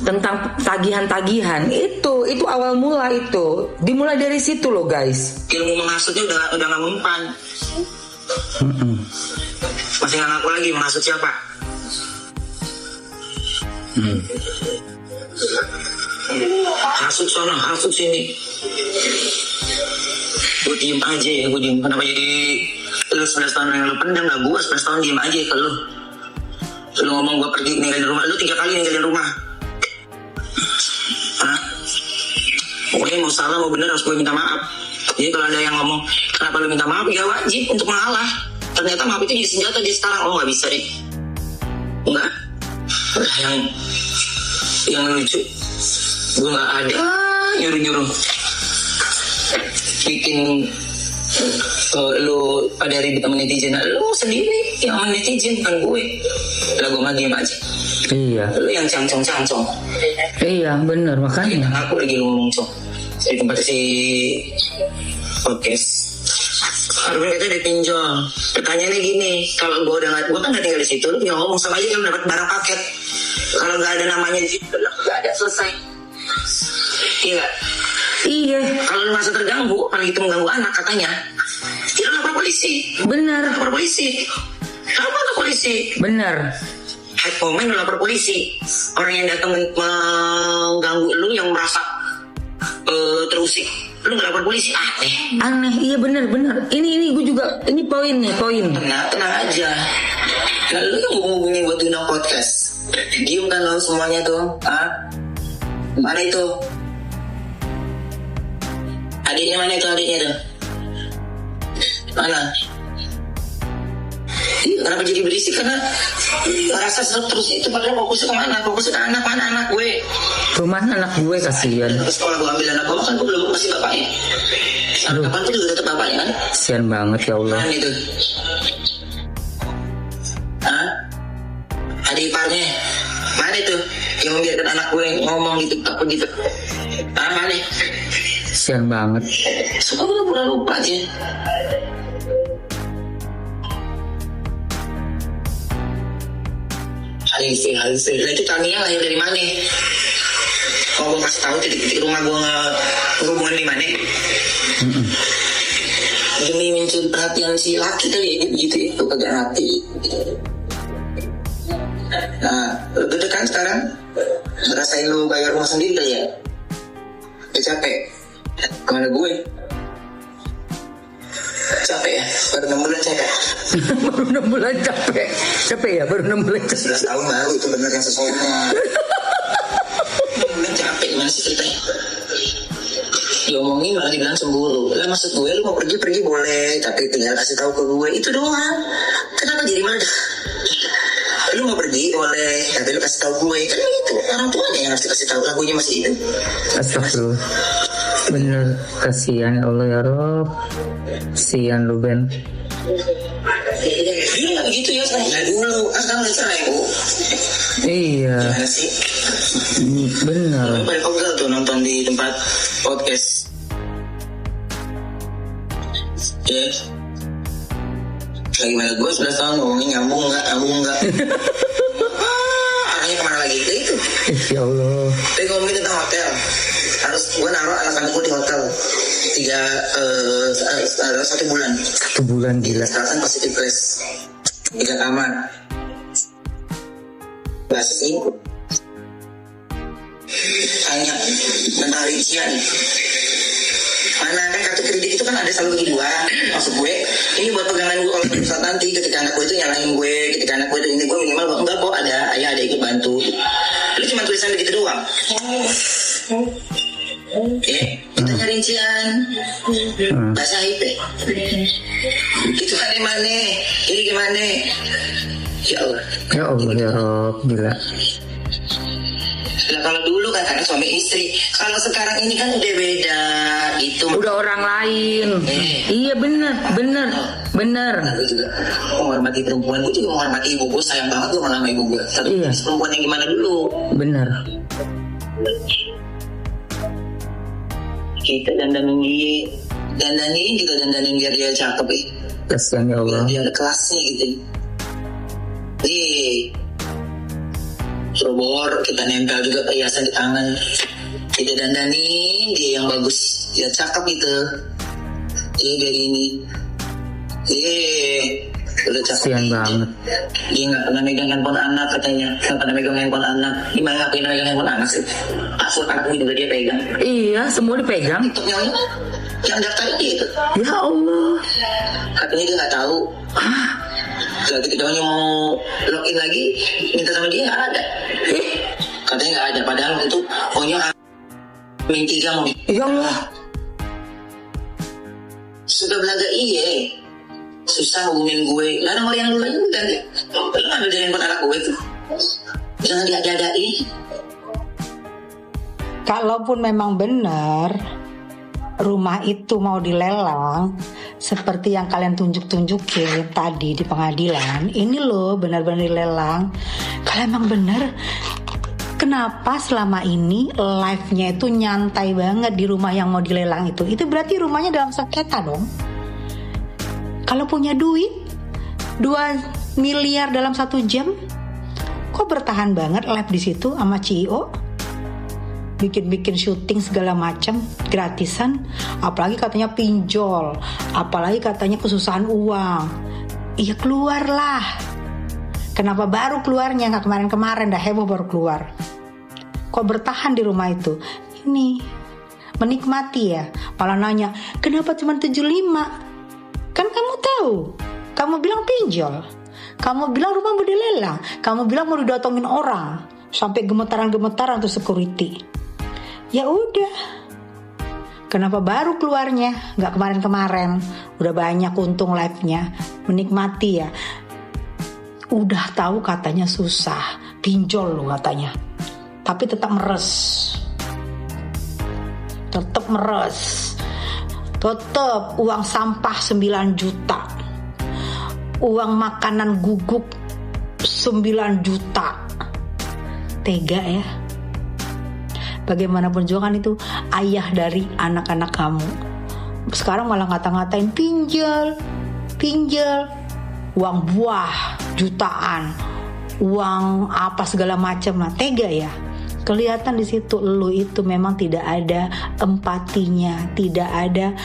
tentang tagihan-tagihan, itu awal mula, itu dimulai dari situ loh guys. Ilmu menghasutnya udah nggak mempan. Masih nggak ngaku lagi menghasut siapa? Hasut sana, hasut sini. Gue diem aja ya, gue diem. Kenapa jadi lu 11 tahun yang lu pendam lah, gue 11 tahun diem aja ke lu. Lu ngomong gue pergi ninggalin rumah, lu 3 kali ninggalin rumah. Hah? Pokoknya mau salah mau bener harus gue minta maaf. Jadi kalau ada yang ngomong kenapa lu minta maaf, ya wajib untuk mengalah. Ternyata maaf itu jadi senjata dia sekarang. Oh gak bisa deh. Enggak. Yang lucu, gue gak ada nyuruh-nyuruh bikin lu pada ribet sama netizen. Lu sendiri yang sama netizen, bukan gue. Lah gue mah diem aja. Iya. Lu yang cangcong-cangcong. Iya bener makanya. Aku lagi ngomong cong di tempat si podcast. Harusnya kita dipinjol. Pertanyaannya gini, kalau gue kan nggak tinggal di situ, lu tinggal ngomong sama aja kan dapat barang paket. Kalau nggak ada namanya di situ, nggak ada, selesai. Iya. Iya. Kalau lu merasa terganggu, apalagi itu mengganggu anak katanya, ya lapor polisi. Benar. Lapor polisi. Lapor polisi. Benar. Head comment lapor polisi. Orang yang datang mengganggu lu yang merasa terusik, lu nggak lapor polisi, aneh. Iya benar. Ini gue juga, ini poin. Tenang aja. Lalu yang hubungin buat undang podcast, diem kan lo semuanya tuh, mana itu? Adiknya mana itu adiknya tuh? Mana? Kenapa jadi berisik? Karena rasa terus itu padahal fokusnya kemana? Fokusnya ke anak, mana anak gue? Rumah anak gue kasihan. Terus kalau gue ambil anak gue kan gue belum kasih bapaknya. Kapan tuh juga tetap bapaknya kan? Kasihan banget ya Allah. Mana itu? Adik iparnya mana itu? Yang membiarkan anak gue ngomong gitu apa gitu? Mana? Kasihan banget. Suka gue pura lupa aja. Halisi. Nah itu Tania lahir dari mana? Kalau gue kasih tahu titik-titik rumah gue ngehubungin di mana? Demi mencuri perhatian si laki tadi gitu itu kagak hati. Nah, lu gede kan sekarang? Ngerasain lu bayar rumah sendiri kali ya? Udah capek? Kemana gue? Capek ya? Baru 6 bulan capek. Baru 6 bulan capek. Capek ya? Baru 6 bulan capek. 11 tahun baru itu bener yang sesuainya. Bulan capek gimana sih ceritanya? Diomongin malah dibilang cemburu. Lah maksud gue lu mau pergi boleh, tapi tinggal kasih tahu ke gue itu doang. Kenapa jadi marah? Lu mau pergi boleh, tapi lu kasih tahu gue. Kan itu orang tuanya yang harus dikasih tahu, lagunya masih hidup. Astagfirullah. Bener, kasihan ya Allah ya Rob. Kasihan lu Ben. Iya gitu ya sekarang. Nah dulu, sekarang udah cerai bu. Iya. Gimana sih? Bener. Paling ogel tuh nonton di tempat podcast. Yes. Gimana gue 11 tahun ngomongin nyambung nggak? Arahnya kemana lagi? Itu. Ya Allah. Tapi ngomongin tentang hotel, harus gue naruh anak-anak gue di hotel 1 bulan. 1 bulan gila. Selatan Pacific Place 3 kamar. Bahasa selingkuh. Tanya tentang rincian. Mana kan kartu kredit itu kan ada selalu bagi 2. Maksud gue ini buat pegangan gue kalau saat nanti ketika anak gue itu nyalahin gue, ketika anak gue itu ini gue minimal enggak kok ada ayah ada ikut bantu. Lu cuma tulisan begitu doang. Kita nyari rincian bahasa IP. Itu kan gimana? Ini gimana? Ya Allah. Ya Allah ya Rob, gila. Nah kalau dulu kan karena suami istri, kalau sekarang ini kan udah beda gitu. Udah orang lain. Iya bener. Gue juga menghormati perempuan, gue juga menghormati ibu gue, sayang banget gue sama ibu gue. Tapi iya. Perempuan yang gimana dulu? Bener. Kita dandanin juga dandanin biar dia cakep ya. Kasihan ya Allah. Biar ada kelasnya gitu. Robor kita nempel juga perhiasan di tangan, kita dandanin dia yang bagus, dia cakep gitu. Dari ini Udah capek. Kasian banget. Dia nggak pernah megang handphone anak katanya. Nggak pernah megang handphone anak. Gimana nggak pernah megang handphone anak sih? Password anakmu juga dia pegang. Iya, semua dipegang. TikToknya yang daftar dia itu. Ya Allah. Katanya dia nggak tahu. Jadi kita mau login lagi, minta sama dia nggak ada. Katanya nggak ada. Padahal itu pokoknya main 3 mau. Ya Allah. Sudah belaga iya. Susah hubungin gue. Lah nomor yang dulu aja udah. Lu ambil dari handphone anak gue tuh. Jangan diada-adain. Kalaupun memang benar rumah itu mau dilelang seperti yang kalian tunjukin tadi di pengadilan, ini loh benar-benar dilelang. Kalau emang benar, kenapa selama ini live-nya itu nyantai banget di rumah yang mau dilelang itu? Itu berarti rumahnya dalam sengketa dong. Kalau punya duit 2 miliar dalam 1 jam, kok bertahan banget live di situ sama CEO? Bikin syuting segala macam gratisan, apalagi katanya pinjol, apalagi katanya kesusahan uang. Iya keluarlah. Kenapa baru keluarnya, nggak kemarin-kemarin dah heboh baru keluar? Kok bertahan di rumah itu? Ini menikmati ya, malah nanya kenapa cuma 75? Kan kamu tahu, kamu bilang pinjol, kamu bilang rumah mau dilelang, kamu bilang mau didatengin orang, sampai gemetaran-gemetaran tuh security. Ya udah, kenapa baru keluarnya? Nggak kemarin-kemarin, udah banyak untung live-nya, menikmati ya. Udah tahu katanya susah, pinjol loh katanya, tapi tetap meres, tetap uang sampah 9 juta, uang makanan guguk 9 juta, tega ya. Bagaimanapun juga kan itu ayah dari anak-anak kamu. Sekarang malah ngata-ngatain pinjol, uang buah jutaan, uang apa segala macam lah, tega ya. Kelihatan di situ lu itu memang tidak ada empatinya, tidak ada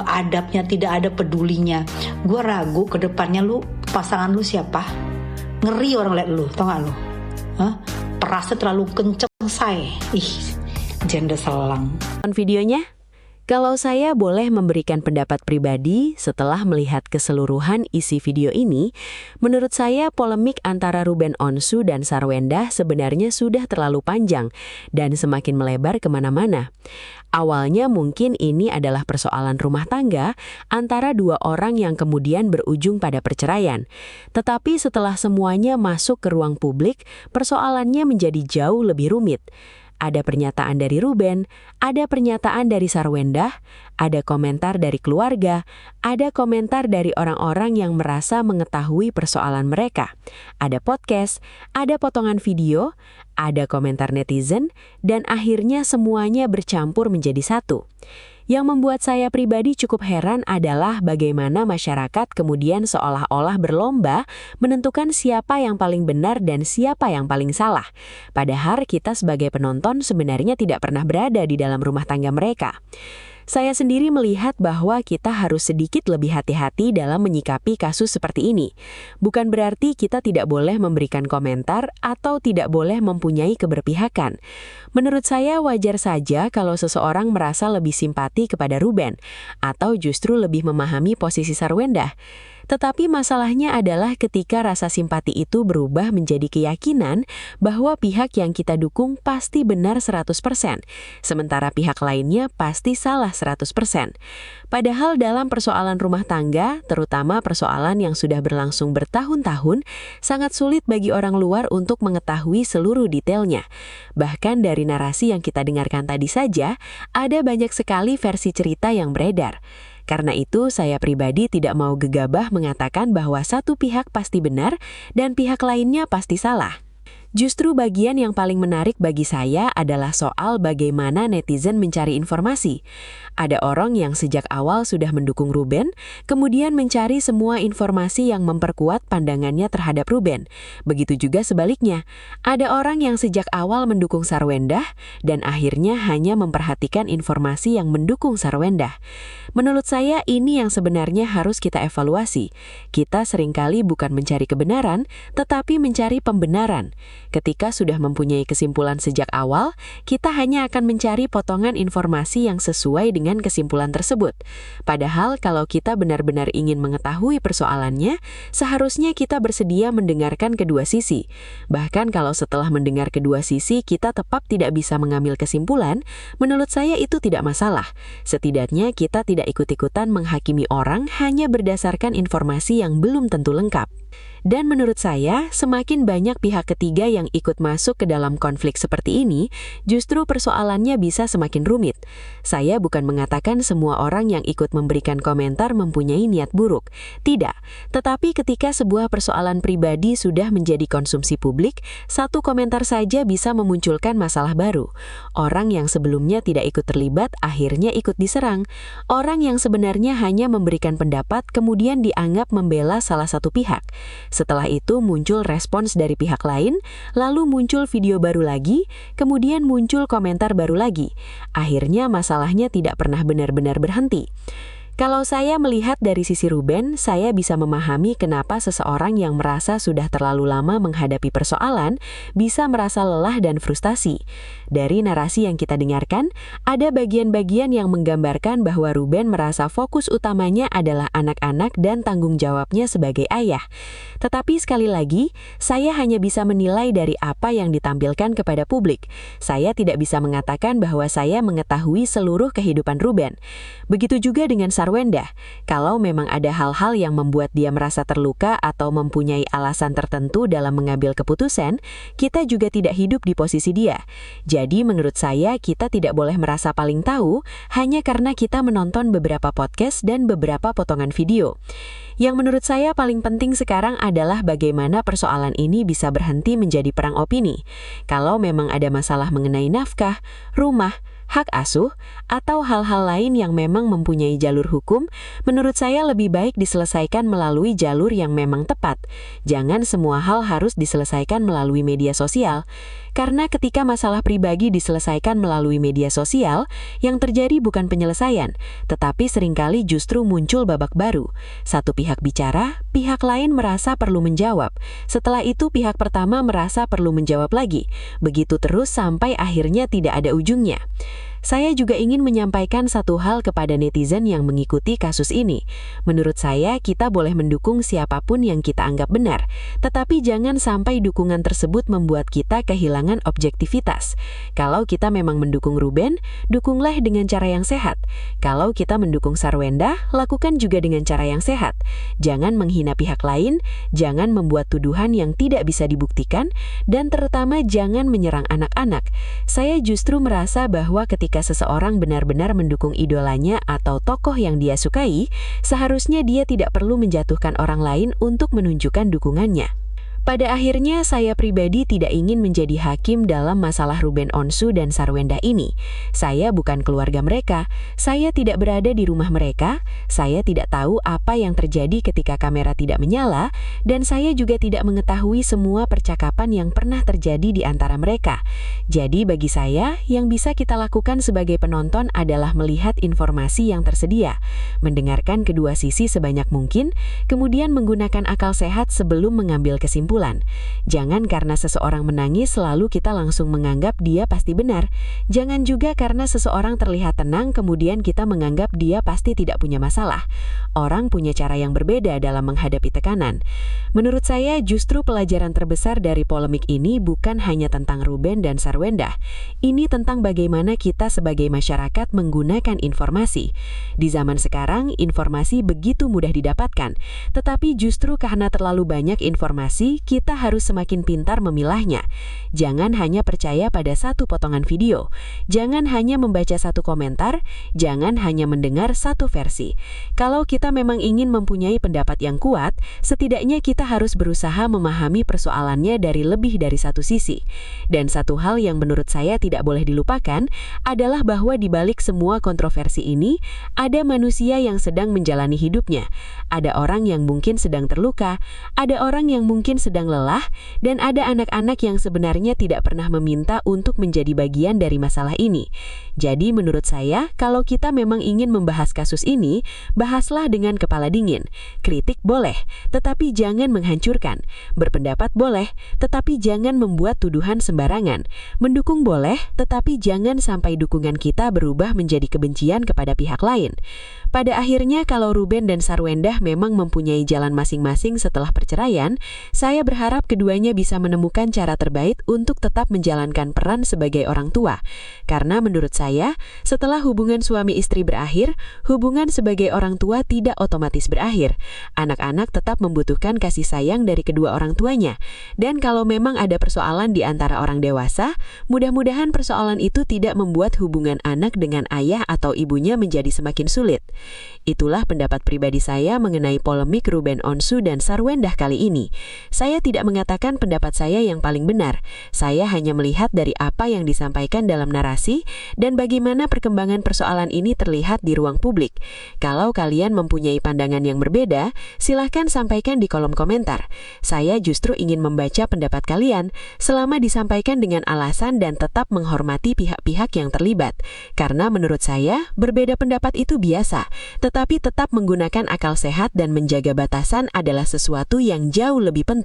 adabnya, tidak ada pedulinya. Gue ragu ke depannya lu pasangan lu siapa? Ngeri orang liat lu, tau gak lu? Perasa terlalu kenceng say. Janda selang. Videonya? Kalau saya boleh memberikan pendapat pribadi setelah melihat keseluruhan isi video ini, menurut saya polemik antara Ruben Onsu dan Sarwenda sebenarnya sudah terlalu panjang dan semakin melebar kemana-mana. Awalnya mungkin ini adalah persoalan rumah tangga antara 2 orang yang kemudian berujung pada perceraian. Tetapi setelah semuanya masuk ke ruang publik, persoalannya menjadi jauh lebih rumit. Ada pernyataan dari Ruben, ada pernyataan dari Sarwenda, ada komentar dari keluarga, ada komentar dari orang-orang yang merasa mengetahui persoalan mereka. Ada podcast, ada potongan video, ada komentar netizen, dan akhirnya semuanya bercampur menjadi satu. Yang membuat saya pribadi cukup heran adalah bagaimana masyarakat kemudian seolah-olah berlomba menentukan siapa yang paling benar dan siapa yang paling salah. Padahal kita sebagai penonton sebenarnya tidak pernah berada di dalam rumah tangga mereka. Saya sendiri melihat bahwa kita harus sedikit lebih hati-hati dalam menyikapi kasus seperti ini. Bukan berarti kita tidak boleh memberikan komentar atau tidak boleh mempunyai keberpihakan. Menurut saya wajar saja kalau seseorang merasa lebih simpati kepada Ruben atau justru lebih memahami posisi Sarwenda. Tetapi masalahnya adalah ketika rasa simpati itu berubah menjadi keyakinan bahwa pihak yang kita dukung pasti benar 100%, sementara pihak lainnya pasti salah 100%. Padahal dalam persoalan rumah tangga, terutama persoalan yang sudah berlangsung bertahun-tahun, sangat sulit bagi orang luar untuk mengetahui seluruh detailnya. Bahkan dari narasi yang kita dengarkan tadi saja, ada banyak sekali versi cerita yang beredar. Karena itu, saya pribadi tidak mau gegabah mengatakan bahwa satu pihak pasti benar dan pihak lainnya pasti salah. Justru bagian yang paling menarik bagi saya adalah soal bagaimana netizen mencari informasi. Ada orang yang sejak awal sudah mendukung Ruben, kemudian mencari semua informasi yang memperkuat pandangannya terhadap Ruben. Begitu juga sebaliknya, ada orang yang sejak awal mendukung Sarwendah dan akhirnya hanya memperhatikan informasi yang mendukung Sarwendah. Menurut saya ini yang sebenarnya harus kita evaluasi. Kita seringkali bukan mencari kebenaran, tetapi mencari pembenaran. Ketika sudah mempunyai kesimpulan sejak awal, kita hanya akan mencari potongan informasi yang sesuai dengan kesimpulan tersebut. Padahal kalau kita benar-benar ingin mengetahui persoalannya, seharusnya kita bersedia mendengarkan kedua sisi. Bahkan kalau setelah mendengar kedua sisi kita tetap tidak bisa mengambil kesimpulan, menurut saya itu tidak masalah. Setidaknya kita tidak ikut-ikutan menghakimi orang hanya berdasarkan informasi yang belum tentu lengkap. Dan menurut saya, semakin banyak pihak ketiga yang ikut masuk ke dalam konflik seperti ini, justru persoalannya bisa semakin rumit. Saya bukan mengatakan semua orang yang ikut memberikan komentar mempunyai niat buruk. Tidak. Tetapi ketika sebuah persoalan pribadi sudah menjadi konsumsi publik, satu komentar saja bisa memunculkan masalah baru. Orang yang sebelumnya tidak ikut terlibat akhirnya ikut diserang. Orang yang sebenarnya hanya memberikan pendapat kemudian dianggap membela salah satu pihak. Setelah itu muncul respons dari pihak lain, lalu muncul video baru lagi, kemudian muncul komentar baru lagi. Akhirnya masalahnya tidak pernah benar-benar berhenti. Kalau saya melihat dari sisi Ruben, saya bisa memahami kenapa seseorang yang merasa sudah terlalu lama menghadapi persoalan bisa merasa lelah dan frustasi. Dari narasi yang kita dengarkan, ada bagian-bagian yang menggambarkan bahwa Ruben merasa fokus utamanya adalah anak-anak dan tanggung jawabnya sebagai ayah. Tetapi sekali lagi, saya hanya bisa menilai dari apa yang ditampilkan kepada publik. Saya tidak bisa mengatakan bahwa saya mengetahui seluruh kehidupan Ruben. Begitu juga dengan Sarwendah, kalau memang ada hal-hal yang membuat dia merasa terluka atau mempunyai alasan tertentu dalam mengambil keputusan, kita juga tidak hidup di posisi dia. Jadi menurut saya kita tidak boleh merasa paling tahu hanya karena kita menonton beberapa podcast dan beberapa potongan video. Yang menurut saya paling penting sekarang adalah bagaimana persoalan ini bisa berhenti menjadi perang opini. Kalau memang ada masalah mengenai nafkah, rumah, hak asuh, atau hal-hal lain yang memang mempunyai jalur hukum, menurut saya lebih baik diselesaikan melalui jalur yang memang tepat. Jangan semua hal harus diselesaikan melalui media sosial. Karena ketika masalah pribadi diselesaikan melalui media sosial, yang terjadi bukan penyelesaian, tetapi seringkali justru muncul babak baru. Satu pihak bicara, pihak lain merasa perlu menjawab. Setelah itu pihak pertama merasa perlu menjawab lagi. Begitu terus sampai akhirnya tidak ada ujungnya. Saya juga ingin menyampaikan satu hal kepada netizen yang mengikuti kasus ini. Menurut saya, kita boleh mendukung siapapun yang kita anggap benar, tetapi jangan sampai dukungan tersebut membuat kita kehilangan objektivitas. Kalau kita memang mendukung Ruben, dukunglah dengan cara yang sehat. Kalau kita mendukung Sarwendah, lakukan juga dengan cara yang sehat. Jangan menghina pihak lain, jangan membuat tuduhan yang tidak bisa dibuktikan, dan terutama jangan menyerang anak-anak. Saya justru merasa bahwa ketika seseorang benar-benar mendukung idolanya atau tokoh yang dia sukai, seharusnya dia tidak perlu menjatuhkan orang lain untuk menunjukkan dukungannya. Pada akhirnya, saya pribadi tidak ingin menjadi hakim dalam masalah Ruben Onsu dan Sarwendah ini. Saya bukan keluarga mereka, saya tidak berada di rumah mereka, saya tidak tahu apa yang terjadi ketika kamera tidak menyala, dan saya juga tidak mengetahui semua percakapan yang pernah terjadi di antara mereka. Jadi bagi saya, yang bisa kita lakukan sebagai penonton adalah melihat informasi yang tersedia, mendengarkan kedua sisi sebanyak mungkin, kemudian menggunakan akal sehat sebelum mengambil kesimpulan. Jangan karena seseorang menangis lalu kita langsung menganggap dia pasti benar. Jangan juga karena seseorang terlihat tenang kemudian kita menganggap dia pasti tidak punya masalah. Orang punya cara yang berbeda dalam menghadapi tekanan. Menurut saya justru pelajaran terbesar dari polemik ini bukan hanya tentang Ruben dan Sarwendah. Ini tentang bagaimana kita sebagai masyarakat menggunakan informasi. Di zaman sekarang informasi begitu mudah didapatkan, tetapi justru karena terlalu banyak informasi kita harus semakin pintar memilahnya. Jangan hanya percaya pada satu potongan video. Jangan hanya membaca satu komentar. Jangan hanya mendengar satu versi. Kalau kita memang ingin mempunyai pendapat yang kuat, setidaknya kita harus berusaha memahami persoalannya dari lebih dari satu sisi. Dan satu hal yang menurut saya tidak boleh dilupakan adalah bahwa di balik semua kontroversi ini, ada manusia yang sedang menjalani hidupnya. Ada orang yang mungkin sedang terluka, ada orang yang mungkin sedang lelah, dan ada anak-anak yang sebenarnya tidak pernah meminta untuk menjadi bagian dari masalah ini. Jadi menurut saya, kalau kita memang ingin membahas kasus ini, bahaslah dengan kepala dingin. Kritik boleh, tetapi jangan menghancurkan. Berpendapat boleh, tetapi jangan membuat tuduhan sembarangan. Mendukung boleh, tetapi jangan sampai dukungan kita berubah menjadi kebencian kepada pihak lain. Pada akhirnya, kalau Ruben dan Sarwendah memang mempunyai jalan masing-masing setelah perceraian, saya berharap keduanya bisa menemukan cara terbaik untuk tetap menjalankan peran sebagai orang tua. Karena menurut saya, setelah hubungan suami istri berakhir, hubungan sebagai orang tua tidak otomatis berakhir. Anak-anak tetap membutuhkan kasih sayang dari kedua orang tuanya. Dan kalau memang ada persoalan di antara orang dewasa, mudah-mudahan persoalan itu tidak membuat hubungan anak dengan ayah atau ibunya menjadi semakin sulit. Itulah pendapat pribadi saya mengenai polemik Ruben Onsu dan Sarwendah kali ini. Saya tidak mengatakan pendapat saya yang paling benar. Saya hanya melihat dari apa yang disampaikan dalam narasi dan bagaimana perkembangan persoalan ini terlihat di ruang publik. Kalau kalian mempunyai pandangan yang berbeda, silahkan sampaikan di kolom komentar. Saya justru ingin membaca pendapat kalian selama disampaikan dengan alasan dan tetap menghormati pihak-pihak yang terlibat. Karena menurut saya, berbeda pendapat itu biasa. Tetapi tetap menggunakan akal sehat dan menjaga batasan adalah sesuatu yang jauh lebih penting.